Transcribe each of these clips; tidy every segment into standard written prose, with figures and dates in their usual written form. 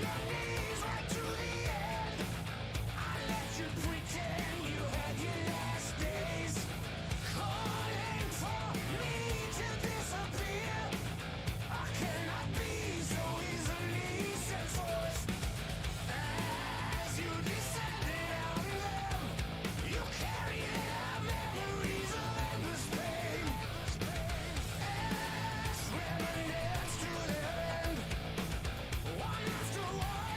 One after one.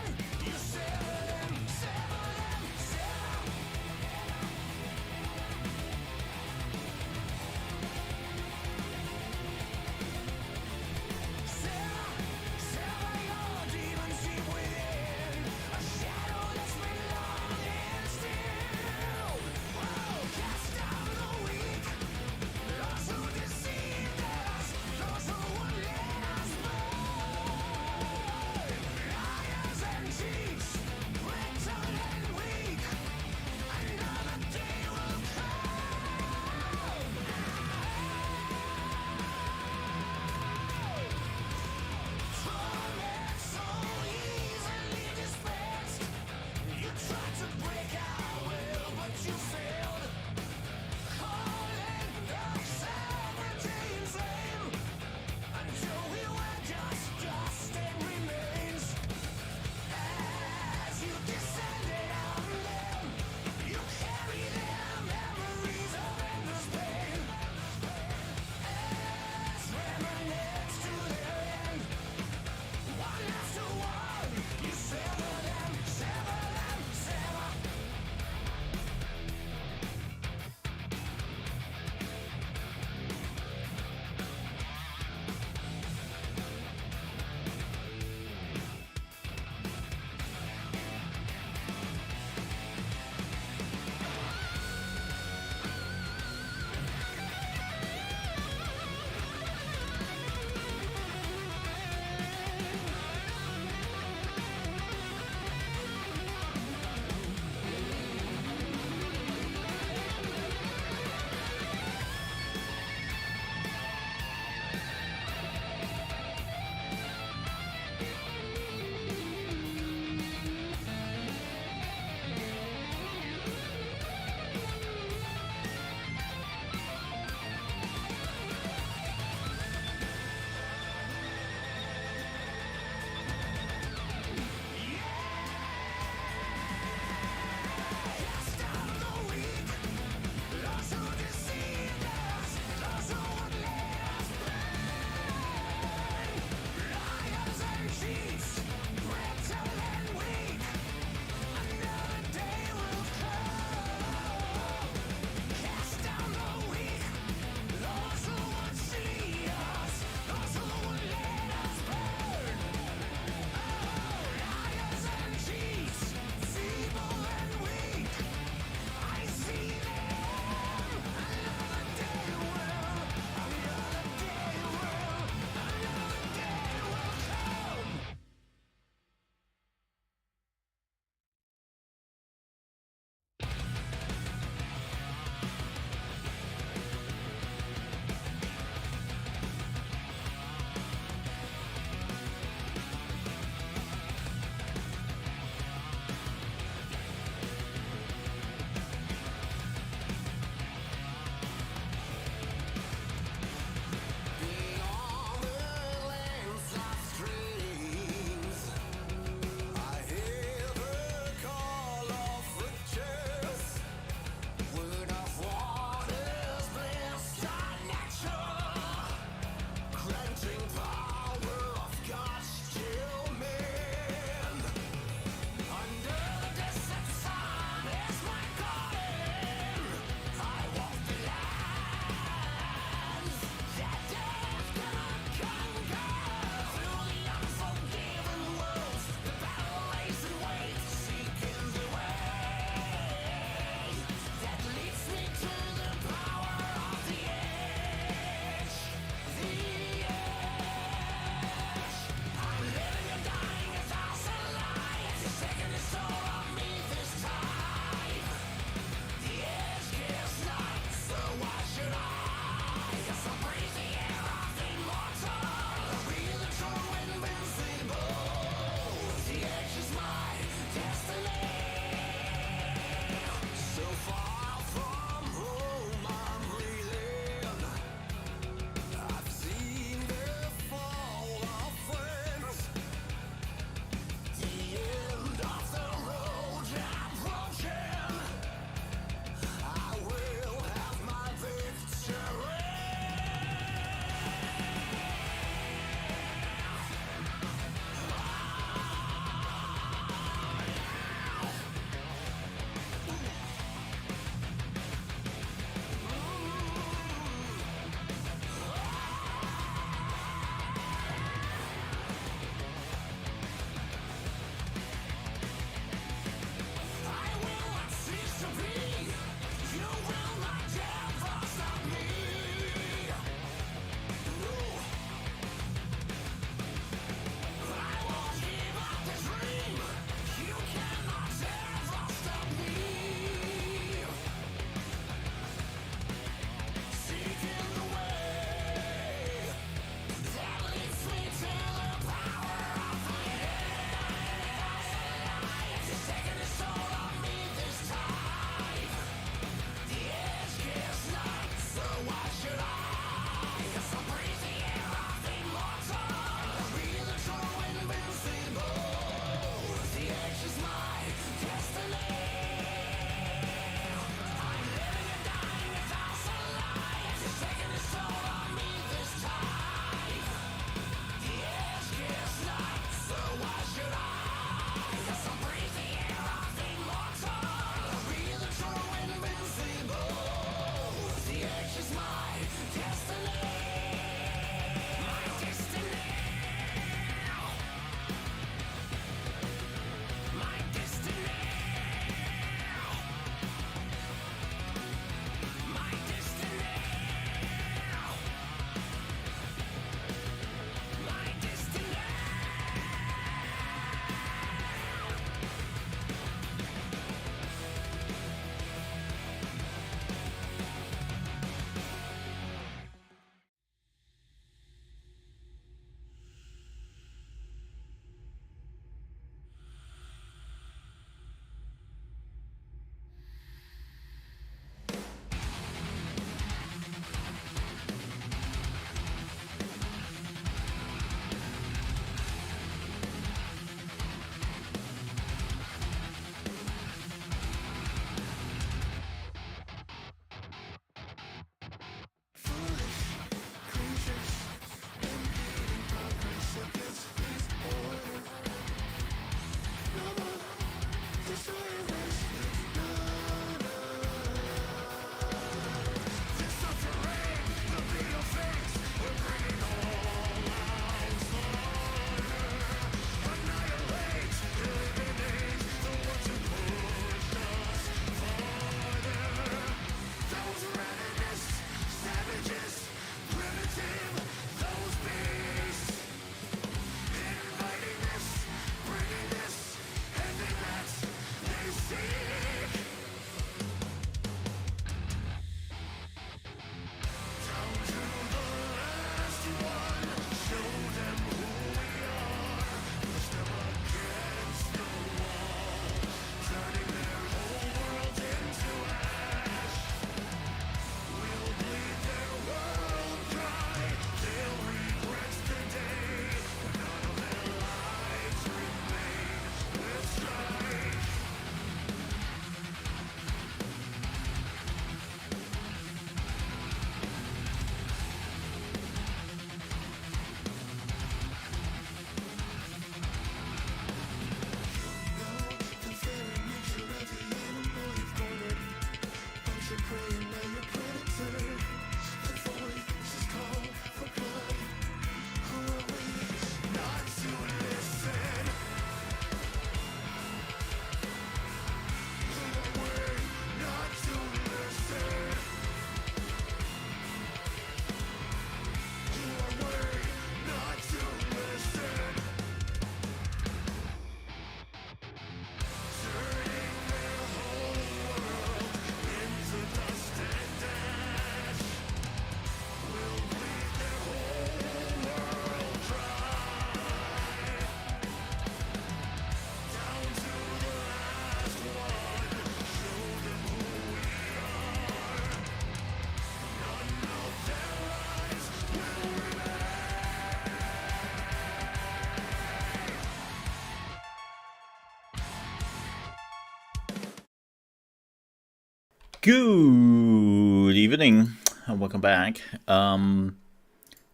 Good evening and welcome back.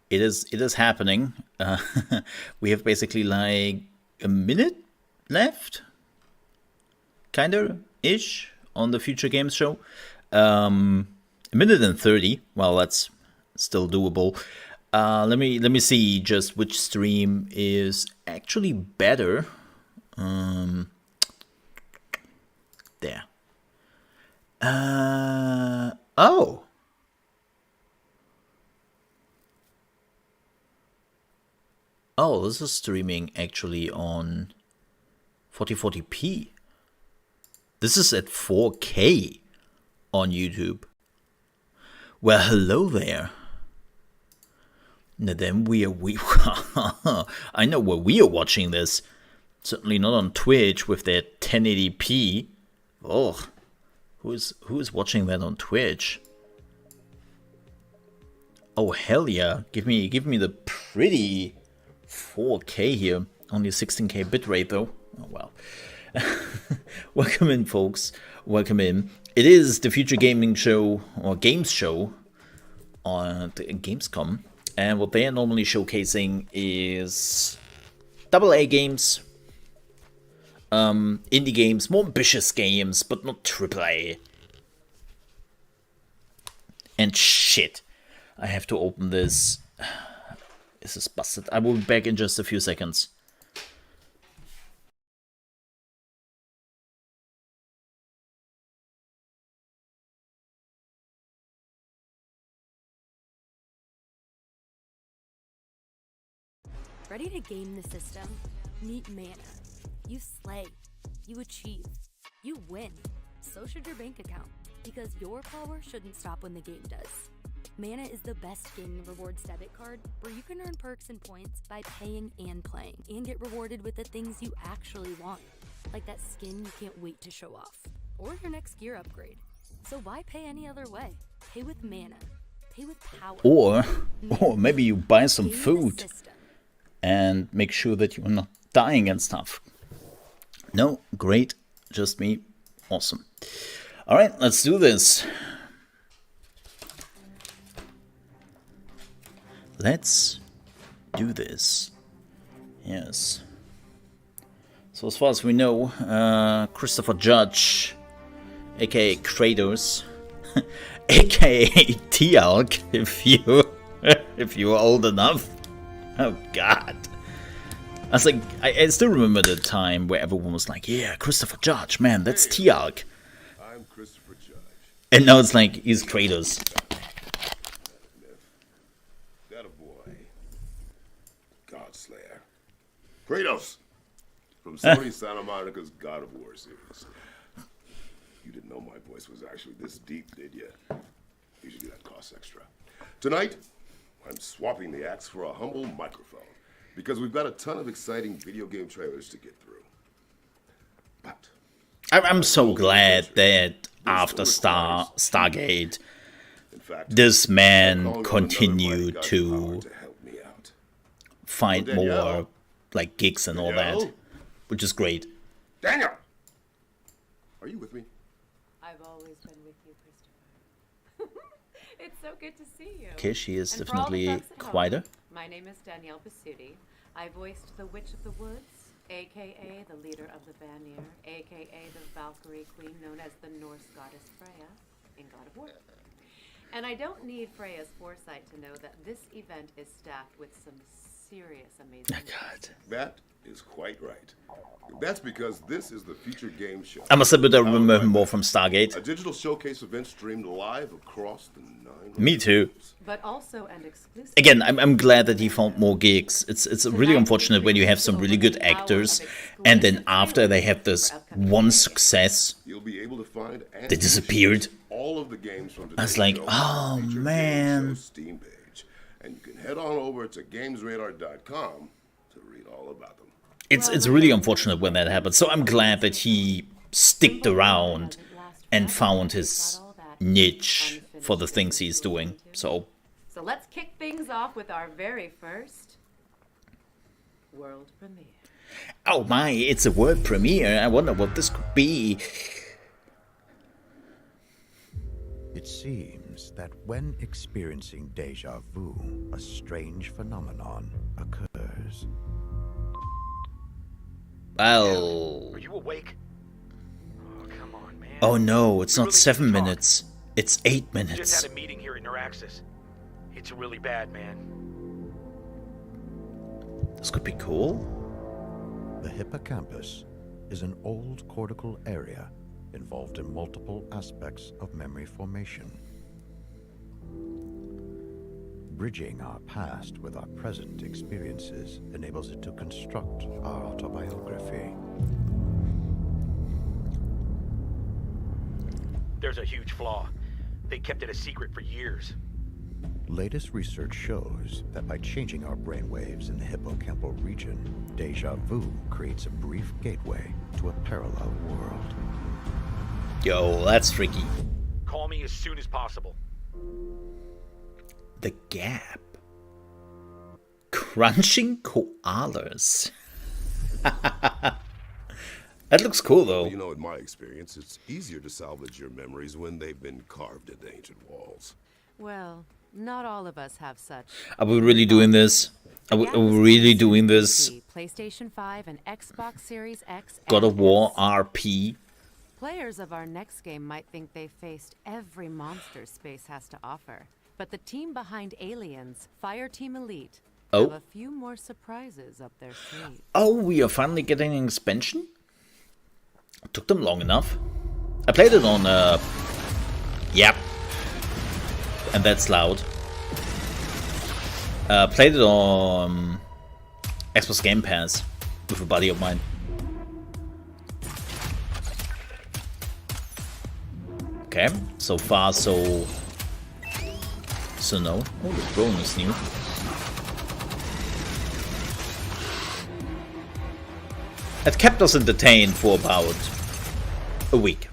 It is happening. We have basically like a minute left, kinda ish, on the Future Games show. A minute and 30. Well, that's still doable. Let me see just which stream is actually better. There. Oh. Oh, this is streaming actually on 4040p. This is at 4K on YouTube. Well, hello there. Now then we I know where we are watching this. Certainly not on Twitch with their 1080p. Oh. Who is watching that on Twitch? Oh hell yeah! Give me the pretty 4K here. Only 16K bitrate though. Oh well. Welcome in, folks. Welcome in. It is the Future Gaming Show or Games Show on the Gamescom, and what they are normally showcasing is AA games. Indie games, more ambitious games, but not AAA. And shit, I have to open this. This is busted. I will be back in just a few seconds. Ready to game the system? Meet Mana. You slay, you achieve, you win. So should your bank account, because your power shouldn't stop when the game does. Mana is the best gaming rewards debit card where you can earn perks and points by paying and playing, and get rewarded with the things you actually want, like that skin you can't wait to show off, or your next gear upgrade. So why pay any other way? Pay with Mana. Pay with power. Or maybe you buy some food and make sure that you're not dying and stuff. No, great, just me, awesome. All right, let's do this. Let's do this. Yes. So as far as we know, Christopher Judge, aka Kratos, aka Tialk, if you're old enough. Oh God. I was like, I still remember the time where everyone was like, yeah, Christopher Judge, man, that's Tialk. I'm Christopher Judge. And now it's like, he's Kratos. Got a boy. God Slayer. Kratos! From Sony Santa Monica's God of War series. You didn't know my voice was actually this deep, did you? Usually that costs extra. Tonight, I'm swapping the axe for a humble microphone. Because we've got a ton of exciting video game trailers to get through. But I'm so glad that after Stargate, in fact, this man continued to find more like gigs and all that, which is great. Daniel! Are you with me? I've always been with you, Christopher. It's so good to see you. Okay, she is And for all the definitely folks at home, quieter. My name is Danielle Basutti. I voiced the Witch of the Woods, a.k.a. the leader of the Vanir, a.k.a. the Valkyrie queen known as the Norse goddess Freya in God of War. And I don't need Freya's foresight to know that this event is stacked with some serious amazing God. That is quite right. That's because this is the Future Game Show. I must admit I remember more from Stargate. A digital showcase event streamed live across the 9. Me too. but also and exclusive. Again, I'm glad that he found more gigs. It's really unfortunate when you have some really good actors and then after they have this one success, You'll be able to find they disappeared. all of the games from I was today's like, show oh, on the Future man. Game Show Steam page. And you can head on over to gamesradar.com to read all about them. It's really unfortunate when that happens. So I'm glad that he sticked around and found his niche for the things he's doing. So let's kick things off with our very first world premiere. oh my, it's a world premiere. I wonder what this could be. It seems that when experiencing deja vu, a strange phenomenon occurs. Well... Are you awake? Oh, come on, man. Oh no, it's We not really 7 need to talk. minutes. It's 8 We minutes. just had a meeting here at Neuraxis. It's really bad, man. This could be cool. The hippocampus is an old cortical area involved in multiple aspects of memory formation. Bridging our past with our present experiences enables it to construct our autobiography. There's a huge flaw. They kept it a secret for years. Latest research shows that by changing our brainwaves in the hippocampal region, deja vu creates a brief gateway to a parallel world. Yo, that's freaky. Call me as soon as possible. The Gap. Crunching koalas. That looks cool though. You know, in my experience, it's easier to salvage your memories when they've been carved into ancient walls. Well, not all of us have such. Are we really doing this? Are we really doing this? PlayStation 5 and Xbox Series X. God of and War S. RP. Players of our next game might think they faced every monster space has to offer. But the team behind Aliens, Fireteam Elite, have a few more surprises up their sleeve. Oh, we are finally getting an expansion? It took them long enough. I played it on, yep. And that's loud. Played it on Xbox Game Pass with a buddy of mine. Okay, so far so no. Oh, the drone is new. It kept us entertained for about a week.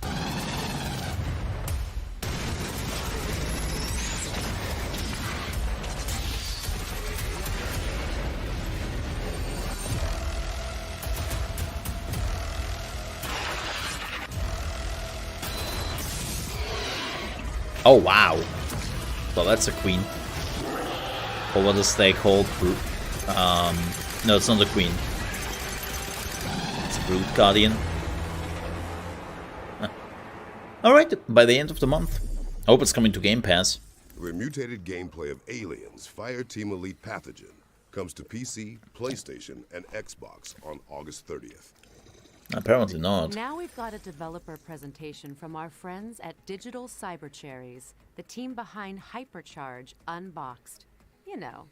Oh wow. Well, that's a queen. Or what is they called? No, it's not a queen. It's a brood guardian. Alright, by the end of the month. I hope it's coming to Game Pass. The mutated gameplay of Aliens, Fireteam Elite Pathogen, comes to PC, PlayStation, and Xbox on August 30th. Apparently not. Now we've got a developer presentation from our friends at Digital Cyber Cherries, the team behind Hypercharge Unboxed. You know,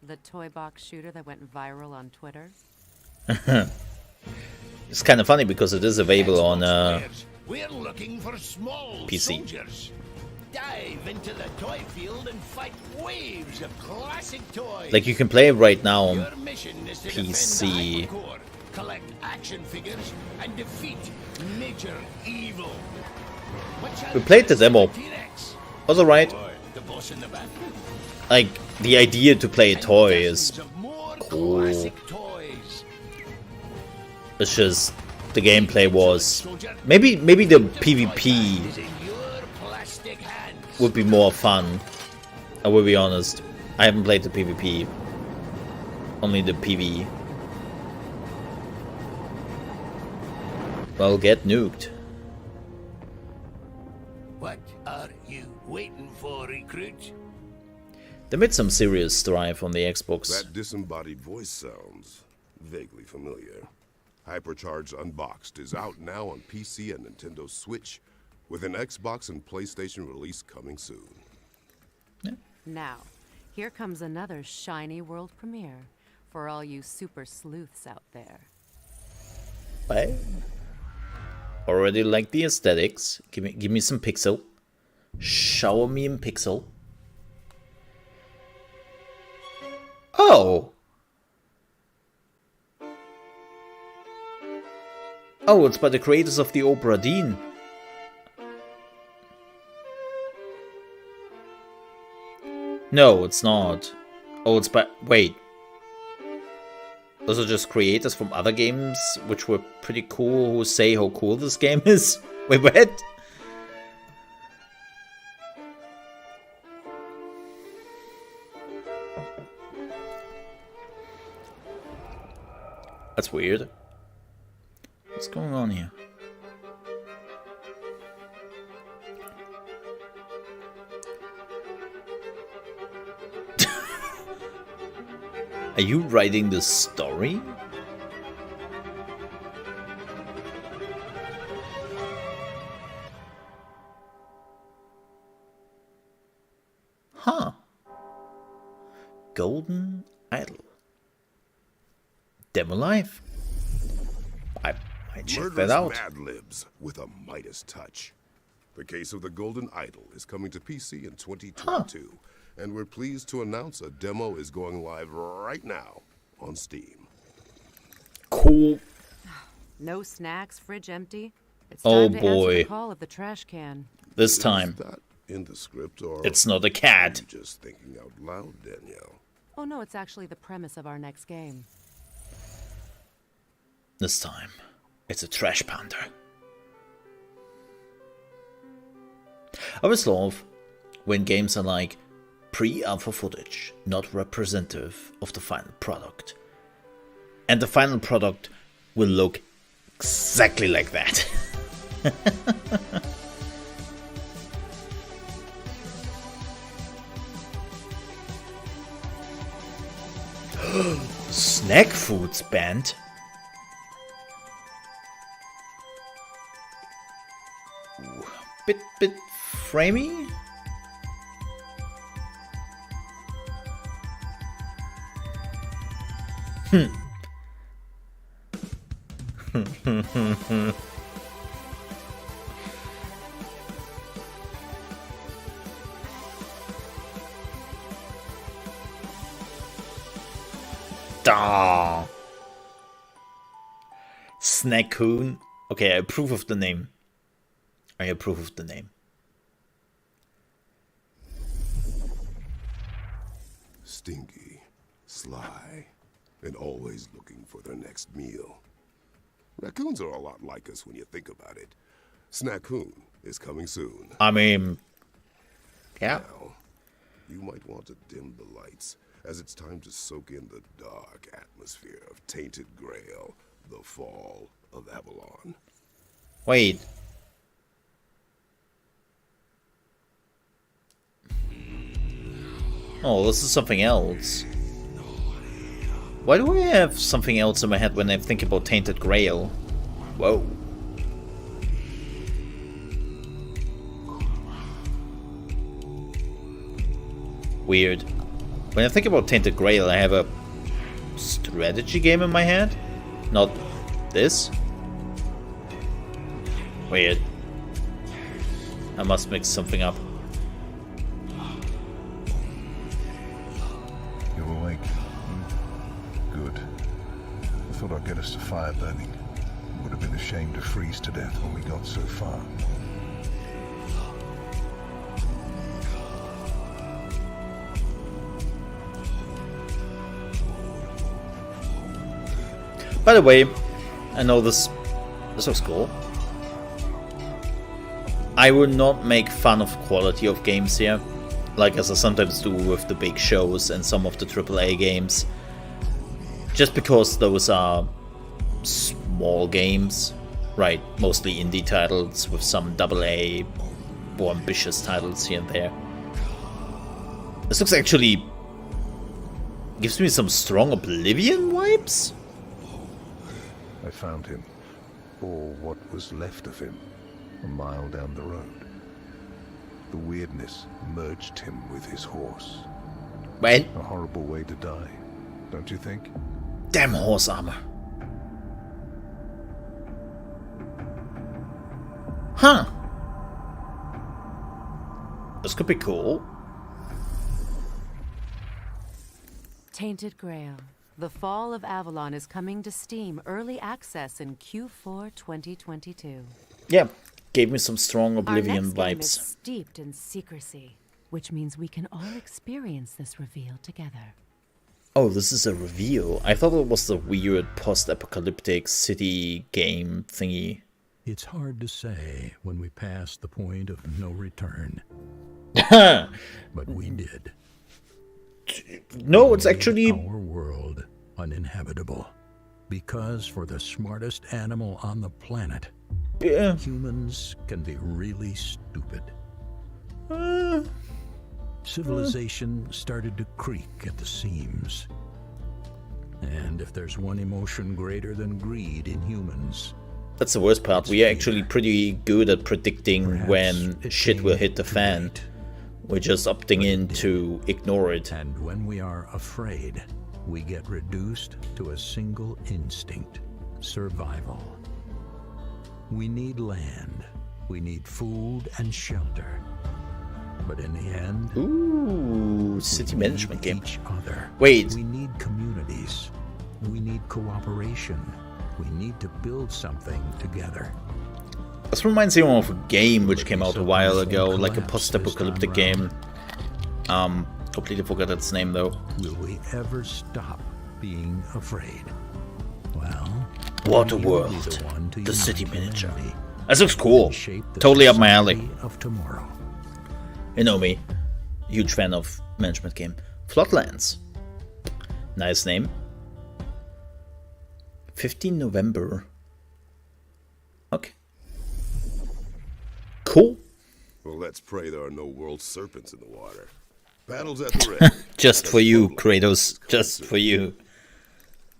the toy box shooter that went viral on Twitter. It's kind of funny because it is available on We're looking for small PC. soldiers. Dive into the toy field and fight waves of classic toys. Like you can play it right now on Your mission is to PC. defend the hypercore, collect action figures, and defeat major evil. We played the demo. T-Rex, Was alright. or the boss in the back. Like the idea to play a toy is Dozens of more cool. classic toys. it's just the gameplay was maybe the PvP Is in your plastic hands. would be more fun. I will be honest. I haven't played the PvP. Only the PvE. Well, get nuked. What are you waiting for, recruit? They made some serious strife on the Xbox. That disembodied voice sounds vaguely familiar. Hypercharged Unboxed is out now on PC and Nintendo Switch, with an Xbox and PlayStation release coming soon. Now, here comes another shiny world premiere for all you super sleuths out there. I already like the aesthetics. Give me some pixel. Shower me in pixel. Oh. Oh, it's by the creators of the Opera Dean. No, it's not. Oh, it's by... Wait. Those are just creators from other games, which were pretty cool, who say how cool this game is? Wait, what? That's weird. What's going on here? Are you writing the story? Huh. Golden Idol. Demo live. I might check that out. Mad Libs with a Midas touch. The Case of the Golden Idol is coming to PC in 2022, and we're pleased to announce a demo is going live right now on Steam. Cool. No snacks, fridge empty. It's Oh time to answer boy. the call of the trash can. This time, Is that in the script, or it's not a are cat. you just thinking out loud, Danielle? Oh no, it's actually the premise of our next game. This time, it's a trash pounder. I always love when games are like pre-alpha footage, not representative of the final product. And the final product will look exactly like that. Snack foods banned. Ooh, bit framey. Da. Snackhoon. Okay, I approve of the name. I approve of the name. Stinky, sly, and always looking for their next meal. Raccoons are a lot like us when you think about it. Snackhoon is coming soon. I mean, yeah. Now, you might want to dim the lights, as it's time to soak in the dark atmosphere of Tainted Grail, the Fall of Avalon. Wait. Oh, this is something else. Why do I have something else in my head when I think about Tainted Grail? Whoa. Weird. When I think about Tainted Grail, I have a strategy game in my head. Not this. Weird. I must mix something up. You're awake. Good. I thought I'd get us to fire burning. Would have been a shame to freeze to death when we got so far. By the way, I know this looks cool. I will not make fun of quality of games here, like as I sometimes do with the big shows and some of the AAA games. Just because those are small games, right? Mostly indie titles with some AA, more ambitious titles here and there. This looks actually gives me some strong Oblivion vibes. I found him, or what was left of him, a mile down the road. The weirdness merged him with his horse. Well, A horrible way to die, don't you think? damn horse armor. Huh. This could be cool. Tainted Grail. The Fall of Avalon is coming to Steam Early Access in Q4 2022. Yeah, gave me some strong Our Oblivion next game is vibes. steeped in secrecy, which means we can all experience this reveal together. Oh, this is a reveal. I thought it was the weird post-apocalyptic city game thingy. It's hard to say when we pass the point of no return, but we did. No, it's actually... Our world uninhabitable. Because for the smartest animal on the planet, Yeah. humans can be really stupid. Civilization started to creak at the seams. And if there's one emotion greater than greed in humans, That's the worst part. We are actually pretty good at predicting perhaps when it shit came will hit the too fan. late. We're just opting in to ignore it. And when we are afraid, we get reduced to a single instinct: survival. We need land, we need food and shelter. But in the end, Ooh, we city need management game. each other. Wait. We need communities. We need cooperation. We need to build something together. This reminds me of a game which came out a while ago, like a post-apocalyptic game. Completely forgot its name though. Will we ever stop being afraid? Well, Water you'll be World, the one to the unite city miniature. humanity This looks cool. and shape the Totally up my alley. society of tomorrow. You know me, huge fan of management game. Flatlands. Nice name. 15 November. Okay. Cool. Well, let's pray there are no world serpents in the water. Battles at the ready. Just for you, Kratos. Just for you.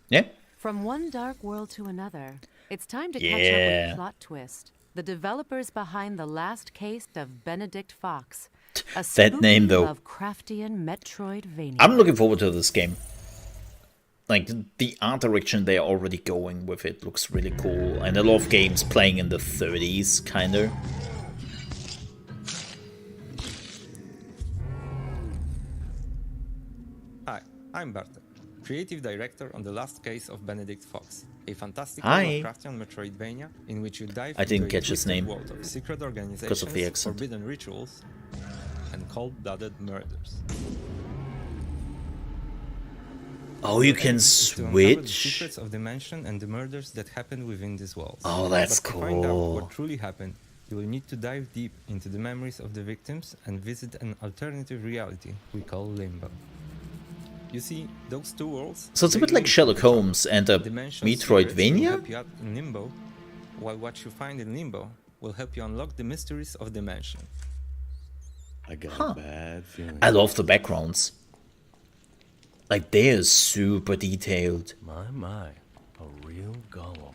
Yeah? From one dark world to another, it's time to catch up Yeah. with Plot Twist, the developers behind the last case of Benedict Fox. A That name, though. Lovecraftian Metroidvania. I'm looking forward to this game. Like, the art direction they're already going with it looks really cool. And a lot of games playing in the 30s, kinda. Hi, I'm Bartek, creative director on the last case of Benedict Fox, a fantastic Hi. Lovecraftian Metroidvania in which you dive I didn't into a catch his twisted name world of secret organizations, because of the accent. forbidden rituals, and cold-blooded murders. Oh, you can Is to uncover the switch? secrets of the mansion and the murders that happened within these walls. Oh, that's but to find out cool. what truly happened, you will need to dive deep into the memories of the victims and visit an alternative reality we call Limbo. You see, those two worlds. So it's a they bit like link Sherlock each other. Holmes and a Dimension secrets will Metroidvania? help you out in Limbo, while what you find in Limbo will help you unlock the mysteries of the mansion. I got Huh. a bad feeling. I love the backgrounds. Like, they're super detailed. My. A real golem.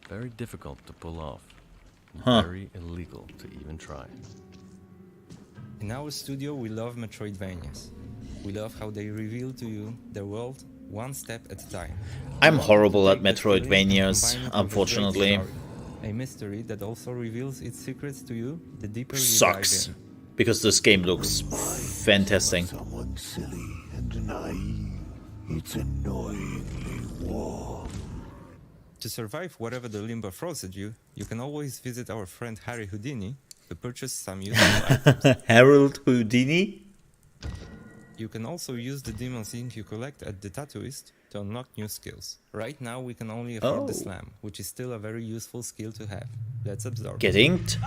Very difficult to pull off. Huh. Very illegal to even try. In our studio, we love Metroidvanias. We love how they reveal to you their world one step at a time. I'm We wanted horrible to at take that feeling and Metroidvanias, combine it with a great unfortunately. story. A mystery that also reveals its secrets to you the deeper you Sucks. dive in. Because this game looks fantastic. Someone silly and naive. It's annoyingly warm. To survive whatever the Limbo throws at you, you can always visit our friend Harry Houdini to purchase some useful items. Harold Houdini? You can also use the Demon's Ink you collect at the Tattooist to unlock new skills. Right now we can only afford the Oh. Slam, which is still a very useful skill to have. Let's absorb Get it. inked?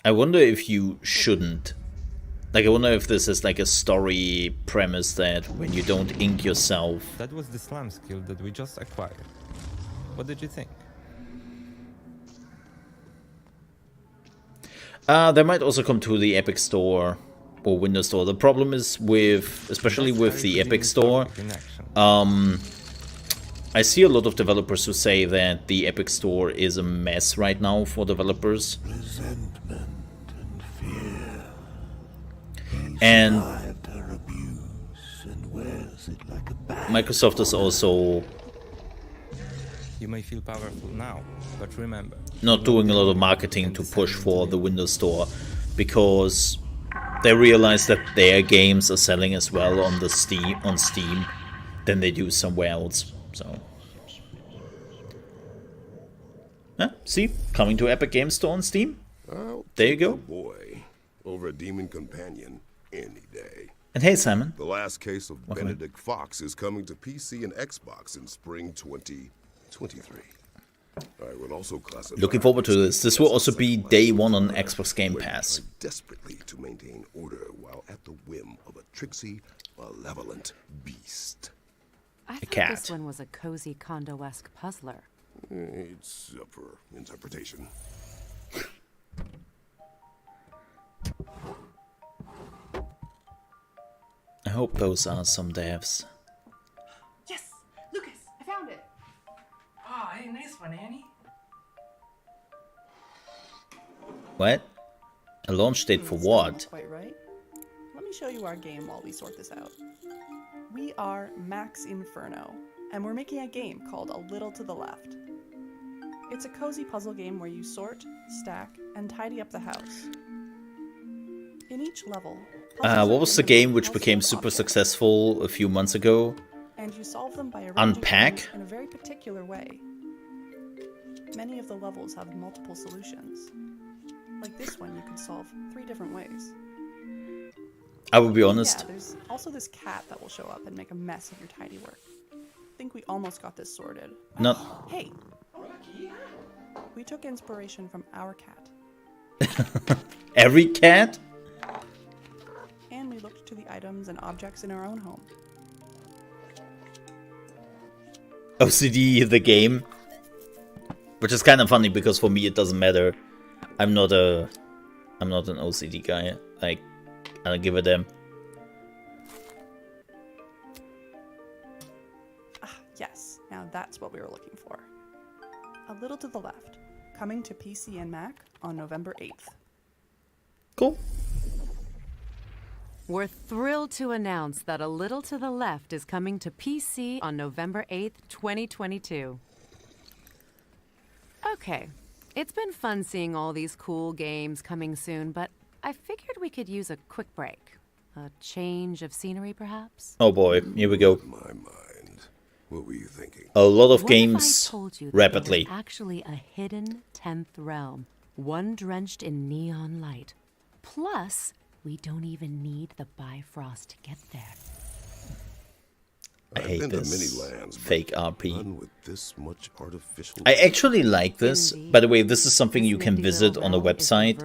I wonder if you shouldn't. Like, I wonder if this is like a story premise that when you don't ink yourself. That was the Slam skill that we just acquired. What did you think? They might also come to the Epic Store or Windows Store. The problem is with, especially That's with Harry the Epic Houdini's Store, logic in action. I see a lot of developers who say that the Epic Store is a mess right now for developers. Resentment and fear. And Inside her abuse and wears it like a badge. Microsoft is also You may feel powerful now, but remember, not doing a lot of marketing to push for the Windows Store because they realize that their games are selling as well on the Steam than they do somewhere else. So, see, coming to Epic Games Store on Steam. I'll There you take go. a boy over a demon companion any day. And hey, Simon. The last case of Welcome in. Benedict Fox is coming to PC and Xbox in spring 2023. I would also classify Looking forward to this. This will also be day one on Xbox Game Pass. Desperately to maintain order while at the whim of a tricksy, malevolent beast. I thought cat. this one was a cozy condo-esque puzzler. It's up for interpretation. I hope those are some devs. Yes! Lucas, I found it! Oh, hey, nice one, Annie. What? A launch date for what? Quite right. Let me show you our game while we sort this out. We are Max Inferno, and we're making a game called A Little to the Left. It's a cozy puzzle game where you sort, stack, and tidy up the house. In each level, What was the game which became super successful a few months ago? and you solve them by arranging Unpack? things in a very particular way. Many of the levels have multiple solutions. Like this one, you can solve 3 different ways. I will be honest. Yeah, there's also this cat that will show up and make a mess of your tidy work. I think we almost got this sorted. Not. Hey! We took inspiration from our cat. Every cat? And we looked to the items and objects in our own home. OCD the game. Which is kind of funny because for me it doesn't matter. I'm not an OCD guy. Like, I don't give a damn. Yes, now that's what we were looking for. A Little to the Left, coming to PC and Mac on November 8th. Cool. We're thrilled to announce that A Little to the Left is coming to PC on November 8th, 2022. Okay, it's been fun seeing all these cool games coming soon, but I figured we could use a quick break. A change of scenery, perhaps? Oh boy, here we go. My mind. What were you thinking? A lot of What if I games told you that rapidly. there's actually a hidden 10th realm, one drenched in neon light. Plus, we don't even need the Bifrost to get there. I hate been to this many lands, but fake RP. none with this much artificial. I actually like this. By the way, this is something you can visit on a website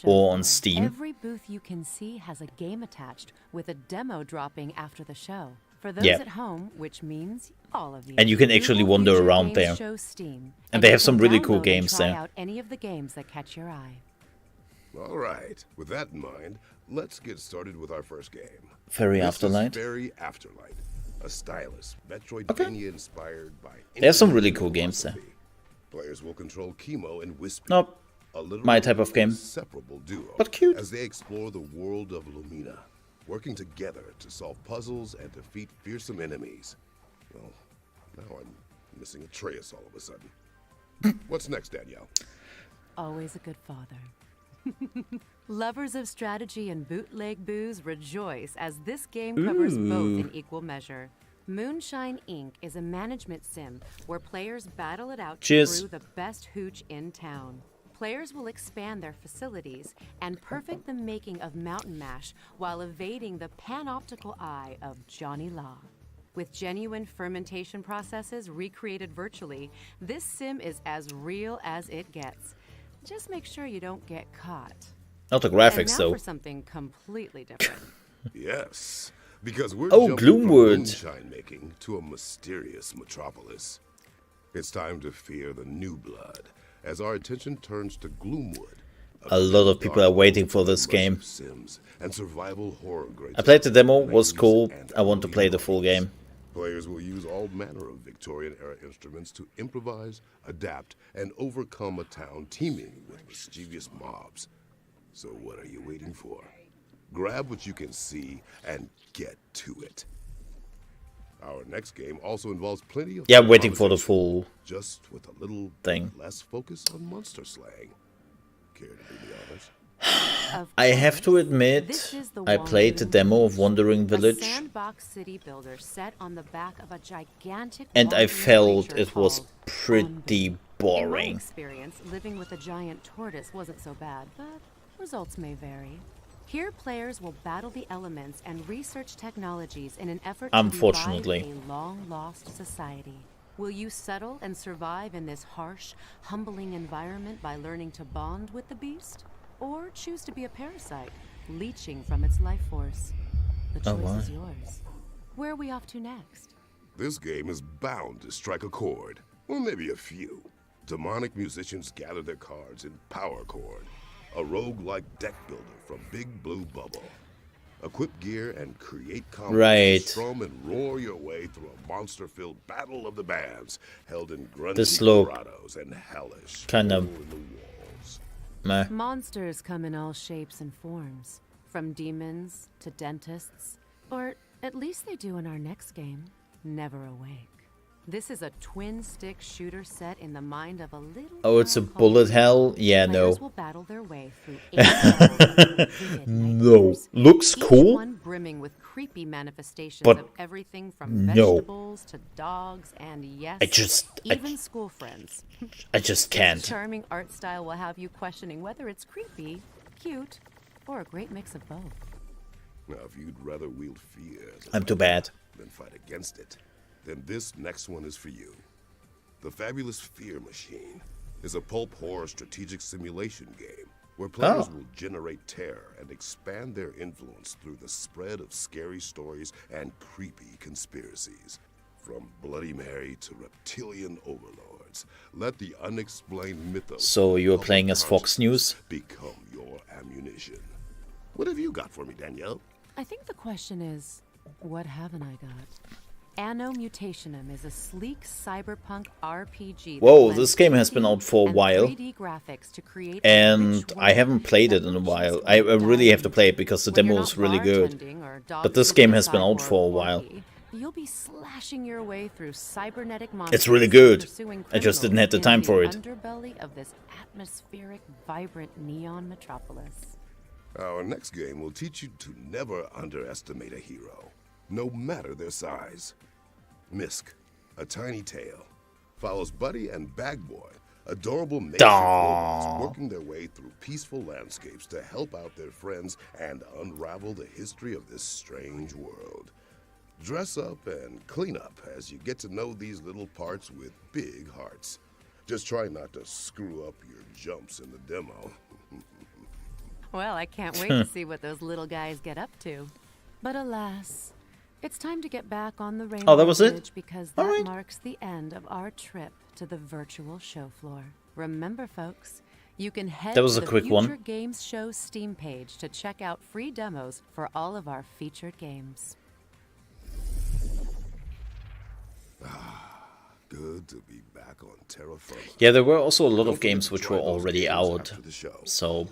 or on Steam. Every booth you can see has a game attached with a demo dropping after the show. For those Yeah. at home, which means all of you. And you can actually Google wander Future around Games there. Show Steam, And they you have some can really cool download and games try there. out any of the games that catch your eye. All right. With that in mind, let's get started with our first game. Fairy This Afterlight. Is Fairy Afterlight, a stylus, Metroidvania inspired by. There's some really cool games there. Players will control Chemo and Wispy. Nope. A literal My type of game. inseparable duo. But cute. As they explore the world of Lumina, working together to solve puzzles and defeat fearsome enemies. Well, now I'm missing Atreus all of a sudden. What's next, Danielle? Always a good father. Lovers of strategy and bootleg booze rejoice as this game covers both in equal measure. Moonshine Inc. is a management sim where players battle it out to Cheers. brew the best hooch in town. Players will expand their facilities and perfect the making of Mountain Mash while evading the panoptical eye of Johnny Law. With genuine fermentation processes recreated virtually, this sim is as real as it gets. Just make sure you don't get caught. Not the And graphics now though. for something completely different. Yes, because we're Oh, jumping from Gloomwood. moonshine making to a mysterious metropolis. It's time to fear the new blood as our attention turns to Gloomwood. A lot of people are waiting for this game. Sims and survival horror grades. I played the demo, was cool. I want to play the full game. Players will use all manner of Victorian-era instruments to improvise, adapt, and overcome a town teeming with mischievous mobs. So what are you waiting for? Grab what you can see and get to it. Our next game also involves plenty of Yeah, I'm waiting for the improvisation, full just with a little thing. less focus on monster slaying. Care to be the honors? I have to admit, This is the I played the demo of Wandering A Village, sandbox city builder set on the back of a gigantic and I wandering felt creature it was called pretty In my boring. experience, living with a giant tortoise wasn't so bad, but results may vary. Here, players will battle the elements and research technologies in an effort to Unfortunately. revive a long-lost society. Will you settle and survive in this harsh, humbling environment by learning to bond with the beast? Or choose to be a parasite, leeching from its life force? The choice is yours. Where are we off to next? This game is bound to strike a chord. Or maybe a few. Demonic musicians gather their cards in Power Chord, a roguelike deck builder from Big Blue Bubble. Equip gear and create combos to strum and roar your way through a monster-filled battle of the bands held in grungy grottos and hellish kind of meh. Monsters come in all shapes and forms, from demons to dentists, or at least they do in our next game, Never Awake. This is a twin-stick shooter set in the mind of a little. Oh, it's a bullet hell? Yeah, no. Will battle their way through 8 no. Looks cool. One brimming with creepy manifestations but of everything from vegetables to dogs and yes, even school friends. I just can't. Charming art style will have you questioning whether it's creepy, cute, or a great mix of both. Now, if you'd rather wield fear I'm too bad. than fight against it, then this next one is for you. The Fabulous Fear Machine is a pulp horror strategic simulation game where players will generate terror and expand their influence through the spread of scary stories and creepy conspiracies. From Bloody Mary to reptilian overlords, let the unexplained mythos. So you're playing as Fox News? Become your ammunition. What have you got for me, Danielle? I think the question is, what haven't I got? Anno Mutationum is a sleek cyberpunk RPG. Whoa, this game has been out for a while. 3D graphics to create and I haven't played it in a while. I really have to play it because the demo is really good. But this game has been out for a while. You'll be slashing your way through cybernetic monsters. It's really good. I just didn't have the time for it. Underbelly of this atmospheric, vibrant neon metropolis. Our next game will teach you to never underestimate a hero, no matter their size. Misk, a tiny tail, follows Buddy and Bagboy, adorable nature robots working their way through peaceful landscapes to help out their friends and unravel the history of this strange world. Dress up and clean up as you get to know these little parts with big hearts. Just try not to screw up your jumps in the demo. Well, I can't wait to see what those little guys get up to. But alas, it's time to get back on the Rainbow that was it? Bridge because that marks the end of our trip to the virtual show floor. Remember, folks, you can head That was to a the quick Future one. Games Show Steam page to check out free demos for all of our featured games. Good to be back on terra firma. Yeah, there were also a lot of games which were already out. So,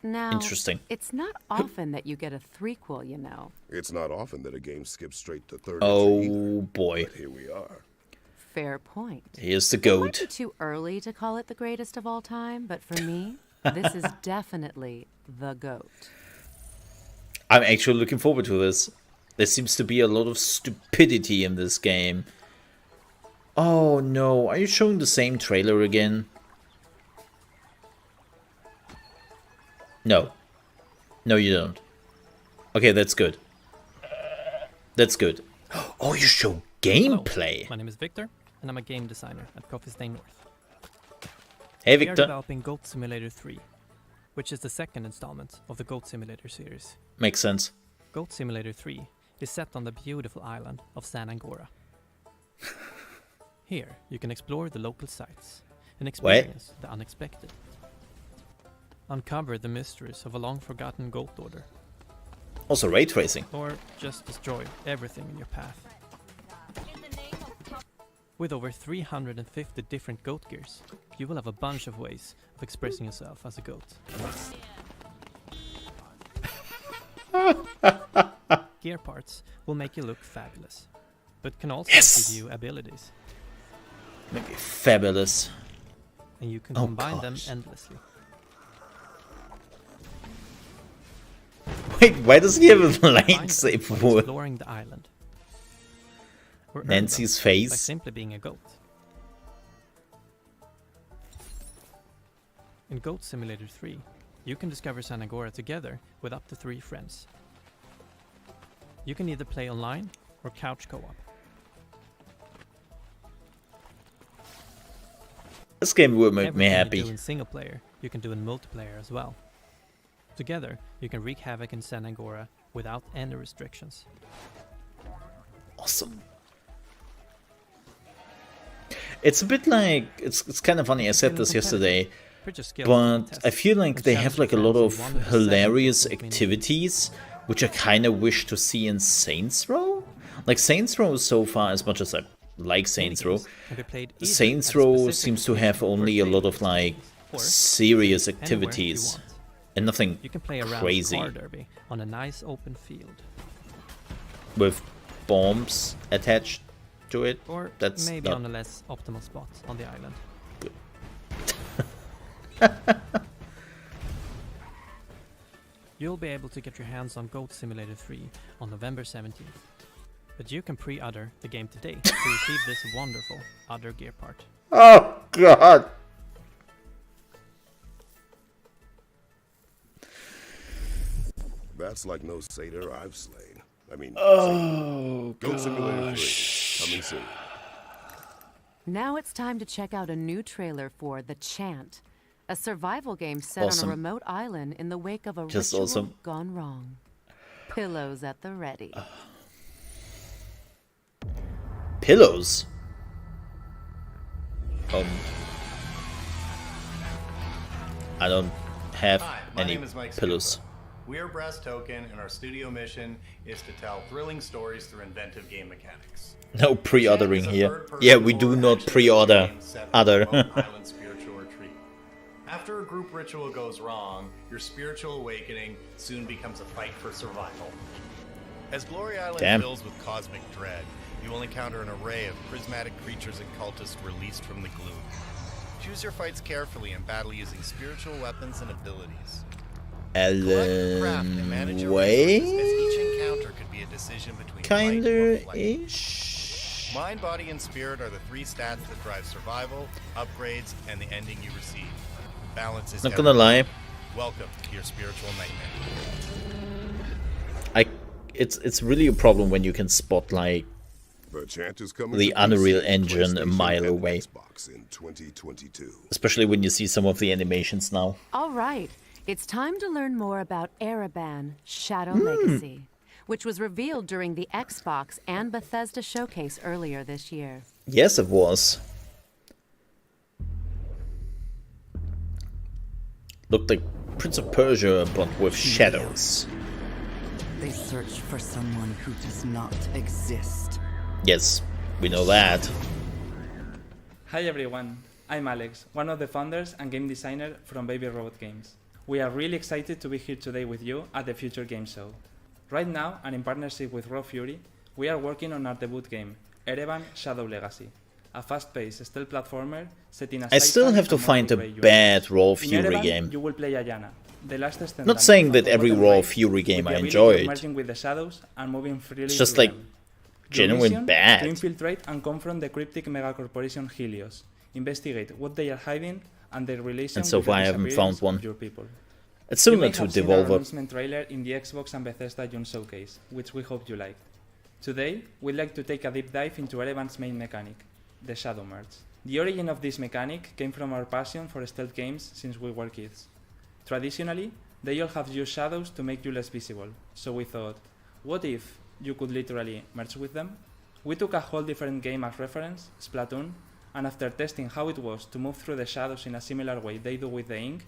Now, interesting. It's not often that you get a threequel, you know. It's not often that a game skips straight to third Oh, entry either, boy. but here we are. Fair point. Here's the It might goat. be too early to call it the greatest of all time, but for me, this is definitely the GOAT. I'm actually looking forward to this. There seems to be a lot of stupidity in this game. Oh no, are you showing the same trailer again? No. No, you don't. Okay, that's good. That's good. Oh, you show gameplay. Hello, my name is Victor, and I'm a game designer at Coffee Stain North. Hey, We are Victor. developing Goat Simulator 3, which is the second installment of the Goat Simulator series. Makes sense. Goat Simulator 3 is set on the beautiful island of San Angora. Here, you can explore the local sites and experience the unexpected. Uncover the mysteries of a long-forgotten goat order. Also ray tracing. Or just destroy everything in your path. With over 350 different goat gears, you will have a bunch of ways of expressing yourself as a goat. Gear parts will make you look fabulous, but can also give you abilities. Maybe fabulous. And you can Oh, combine them gosh. endlessly. Wait, why does he have a Find them lightsaber? while exploring the island. Or earn Nancy's them face. by simply being a goat. In Goat Simulator 3, you can discover San Angora together with up to 3 friends. You can either play online or couch co-op. This game will make me Everything happy. you do in single player, you can do in multiplayer as well. Together, you can wreak havoc in San Angora without any restrictions. Awesome. It's a bit like it's kind of funny. I said this yesterday, but I feel like they have like a lot of hilarious activities which I kind of wish to see in Saints Row. Like Saints Row so far, as much as I like Saints Row, Saints Row seems to have only a lot of like serious activities and nothing You can play around crazy car derby on a nice open field. with bombs attached to it. Or That's maybe not on a less optimal spot on the island. You'll be able to get your hands on Goat Simulator 3 on November 17th. But you can pre-order the game today to receive this wonderful other gear part. Oh god. That's like no satyr I've slain. I mean, oh, Goat Simulator 3, coming soon. Now it's time to check out a new trailer for The Chant, a survival game set Awesome. on a remote island in the wake of a Just ritual awesome. gone wrong. Pillows at the ready. Pillows. I don't have Hi, my any name is Mike pillows. We are Brass Token, and our studio mission is to tell thrilling stories through inventive game mechanics. No pre-ordering here. Yeah, we do not pre-order other. Island spiritual retreat. After a group ritual goes wrong, your spiritual awakening soon becomes a fight for survival. As Glory Island Damn. fills with cosmic dread, you will encounter an array of prismatic creatures and cultists released from the gloom. Choose your fights carefully and battle using spiritual weapons and abilities. Craft and manage your resources, as each encounter could be a decision between fight or flight. Kinda-ish. Mind, body, and spirit are the three stats that drive survival, upgrades, and the ending you receive. Balance is Not gonna lie. Welcome to your spiritual nightmare. It's really a problem when you can spot like The Chant is coming the to PC, Unreal Engine a PlayStation, mile and away. Xbox in 2022. Especially when you see some of the animations now. All right, it's time to learn more about Ereban Shadow Legacy, which was revealed during the Xbox and Bethesda showcase earlier this year. Yes, it was. Looked like Prince of Persia, but with shadows. They search for someone who does not exist. Yes, we know that. Hi everyone, I'm Alex, one of the founders and game designer from Baby Robot Games. We are really excited to be here today with you at the Future Game Show. Right now, and in partnership with Raw Fury, we are working on our debut game, Ereban Shadow Legacy, a fast-paced stealth platformer set in a I still have to find a bad Raw Fury in Ereban, game. You will play Ayana, the last descendant Not saying that of every Mortal Raw Race, Fury game with I the ability of enjoyed. merging with the shadows and moving freely It's just through like them. Your genuine mission is bad. to infiltrate and confront the cryptic megacorporation Helios, investigate what they are hiding and their relation And so with the far I haven't found disappearance one. of your people. It's similar You may to have seen our Devolver. announcement trailer in the Xbox and Bethesda June showcase, which we hope you liked. Today, we'd like to take a deep dive into Ereban's main mechanic, the Shadow Merge. The origin of this mechanic came from our passion for stealth games since we were kids. Traditionally, they all have used shadows to make you less visible, so we thought, what if you could literally merge with them? We took a whole different game as reference, Splatoon, and after testing how it was to move through the shadows in a similar way they do with the ink,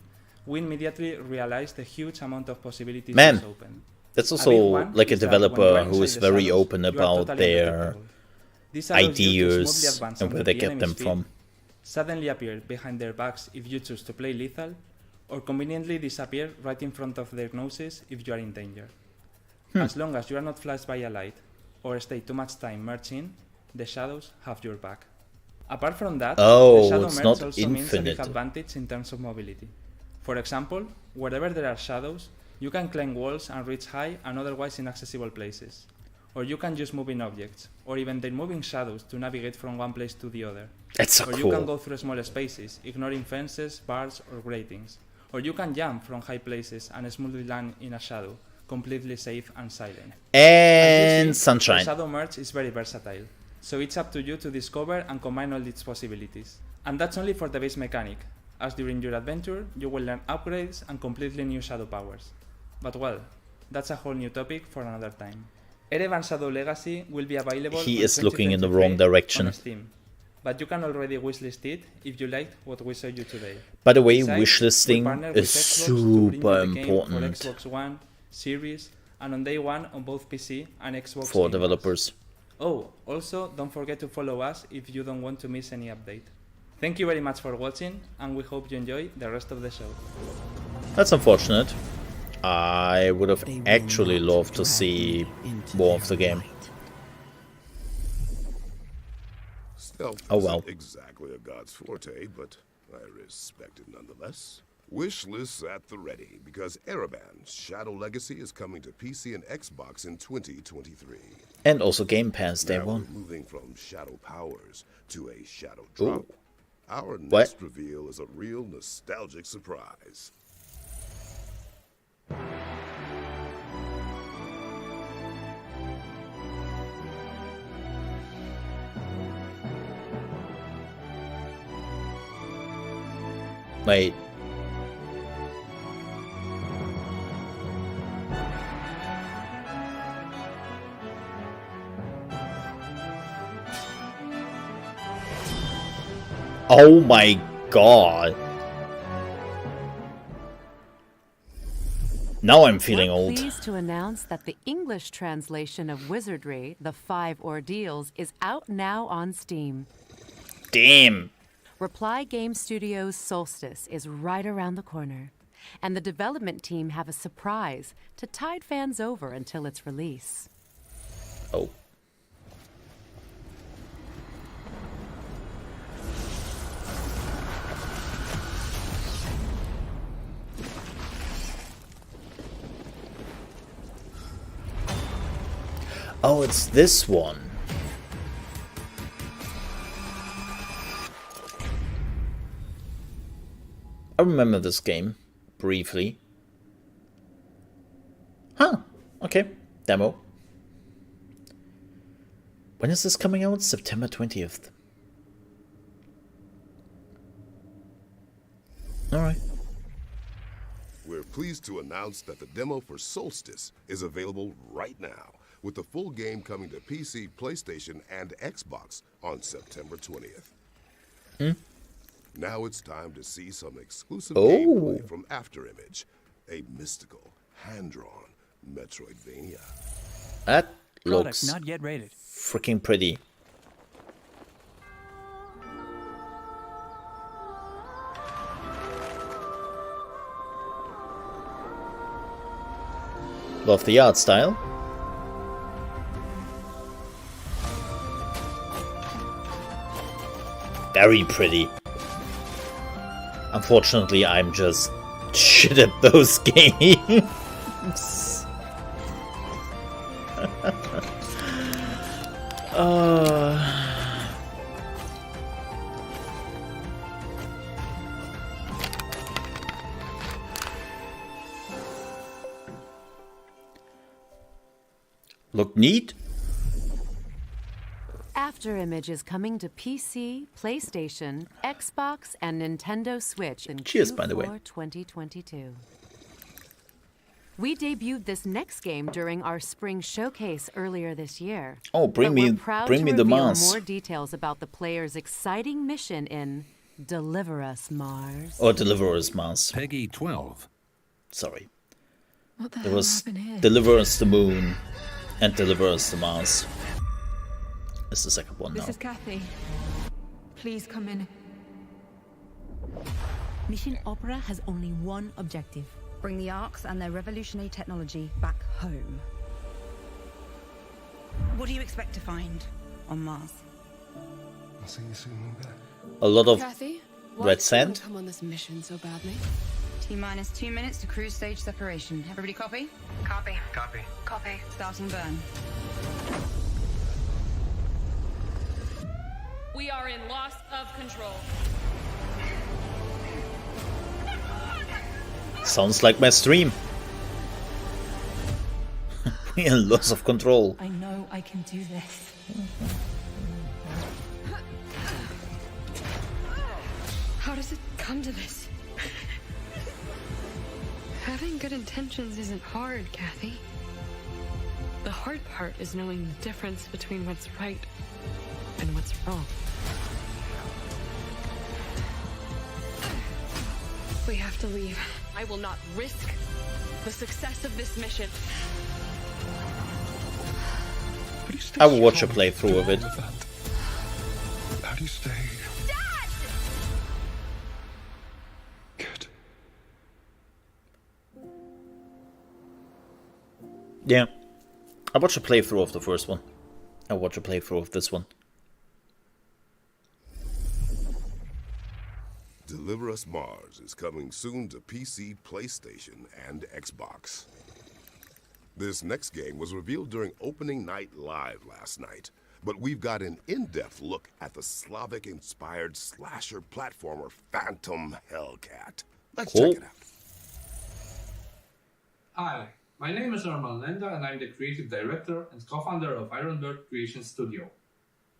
we immediately realized the huge amount of possibilities Man, this opened. that's A also big one like a is that developer when you're who is inside the very shadows, open you are about totally their unpredictable. This allows you to ideas smoothly advance and under where they the get enemy's them feet, from. suddenly appear behind their backs if you choose to play lethal, or conveniently disappear right in front of their noses if you are in danger. As long as you are not flashed by a light, or stay too much time merging, the shadows have your back. Apart from that, Oh, the shadow it's merge not also means a big infinite. advantage in terms of mobility. For example, wherever there are shadows, you can climb walls and reach high and otherwise inaccessible places. Or you can use moving objects, or even their moving shadows to navigate from one place to the other. That's so or you cool. can go through small spaces, ignoring fences, bars, or gratings. Or you can jump from high places and smoothly land in a shadow, completely safe and silent. And As you see, sunshine. The shadow merge is very versatile, so it's up to you to discover and combine all its possibilities. And that's only for the base mechanic, as during your adventure you will learn upgrades and completely new shadow powers. But well, that's a whole new topic for another time. Erevan Shadow Legacy will be available. He on is looking in the 2023 wrong direction. on Steam, but you can already wishlist it if you liked what we showed you today. By the way, Besides, we wishlisting partner is with Xbox to bring you super the game important for Xbox One, Series, and on day one on both PC and Xbox for Game Pass. developers. Oh, also don't forget to follow us if you don't want to miss any update. Thank you very much for watching, and we hope you enjoy the rest of the show. That's unfortunate. I would have actually loved to see more of the game. Stealth Oh well. isn't exactly a god's forte, but I respect it nonetheless. Wish lists at the ready, because Erevan's Shadow Legacy is coming to PC and Xbox in 2023. And also Game Pass Day Now 1. we're moving from shadow powers to a shadow drop. Ooh. Our What? next reveal is a real nostalgic surprise. Wait. Oh my god. Now I'm feeling We're old. pleased to announce that the English translation of Wizardry, The Five Ordealz, is out now on Steam. Damn. Reply Game Studios' Solstice is right around the corner, and the development team have a surprise to tide fans over until its release. Oh. Oh, it's this one. I remember this game briefly. Huh, okay. Demo. When is this coming out? September 20th. Alright. We're pleased to announce that the demo for Solstice is available right now, with the full game coming to PC, PlayStation, and Xbox on September 20th. Now it's time to see some exclusive gameplay from Afterimage, a mystical, hand-drawn Metroidvania. That Product looks not yet rated. freaking pretty. Love the art style. Very pretty. Unfortunately, I'm just shit at those games. Look neat. Afterimage is coming to PC, PlayStation, Xbox, and Nintendo Switch in Cheers, Q4 by the way. 2022. We debuted this next game during our spring showcase earlier this year. Oh, bring But me- we're proud bring to me the reveal Mars. more details about the player's exciting mission in Deliver Us, Mars. Or Deliver Us, Mars. Peggy 12. Sorry. What the It hell was happened here? Deliver Us the Moon and Deliver Us to Mars. It's the second one now. This is Kathy. Please come in. Mission Opera has only one objective. Bring the Arks and their revolutionary technology back home. What do you expect to find on Mars? I'll see you soon, Olga. A lot of Kathy, red sand. come on this mission so badly? T-minus 2 minutes to cruise stage separation. Everybody copy? Copy. Copy. Copy. Starting burn. We are in loss of control. Sounds like my stream. We are loss of control. I know I can do this. How does it come to this? Having good intentions isn't hard, Kathy. The hard part is knowing the difference between what's right and what's wrong. We have to leave. I will not risk the success of this mission. I will watch a playthrough of it. How do you stay? Yeah. I'll watch a playthrough of the first one. I'll watch a playthrough of this one. Deliver Us Mars is coming soon to PC, PlayStation, and Xbox. This next game was revealed during opening night live last night, but we've got an in-depth look at the Slavic-inspired slasher platformer Phantom Hellcat. Let's check it out. Hi, my name is Norman Lenda and I'm the creative director and co-founder of Ironbird Creation Studio.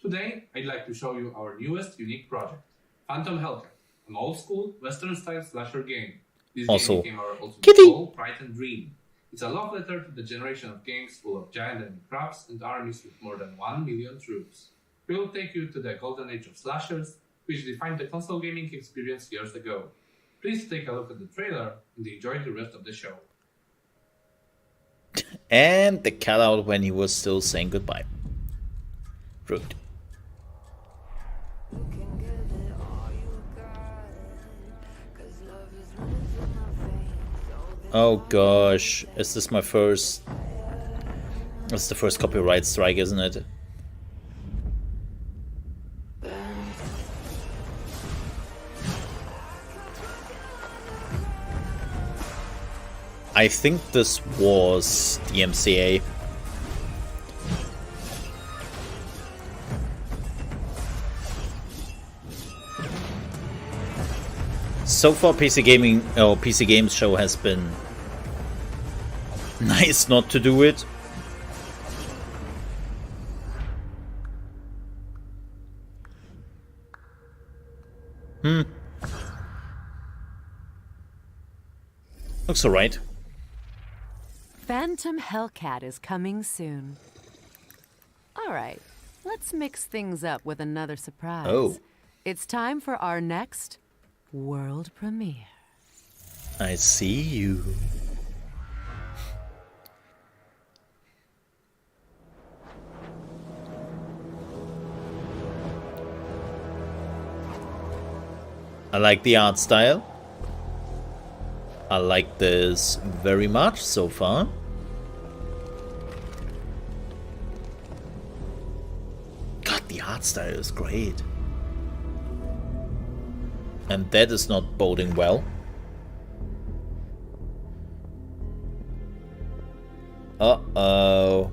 Today, I'd like to show you our newest unique project, Phantom Hellcat, an old-school, Western-style slasher game. This game became our ultimate goal, pride and dream. It's a love letter to the generation of games full of giant enemy crabs and armies with more than 1 million troops. We will take you to the golden age of slashers, which defined the console gaming experience years ago. Please take a look at the trailer and enjoy the rest of the show. And the cut out when he was still saying goodbye. Rude. Oh gosh, is this my first... That's the first copyright strike, isn't it? I think this was the MCA. So far, PC Games Show has been nice not to do it. Looks alright. Phantom Hellcat is coming soon. Alright, let's mix things up with another surprise. Oh. It's time for our next world premiere. I see you. I like the art style. I like this very much so far. God, the art style is great. And that is not boding well. Uh-oh.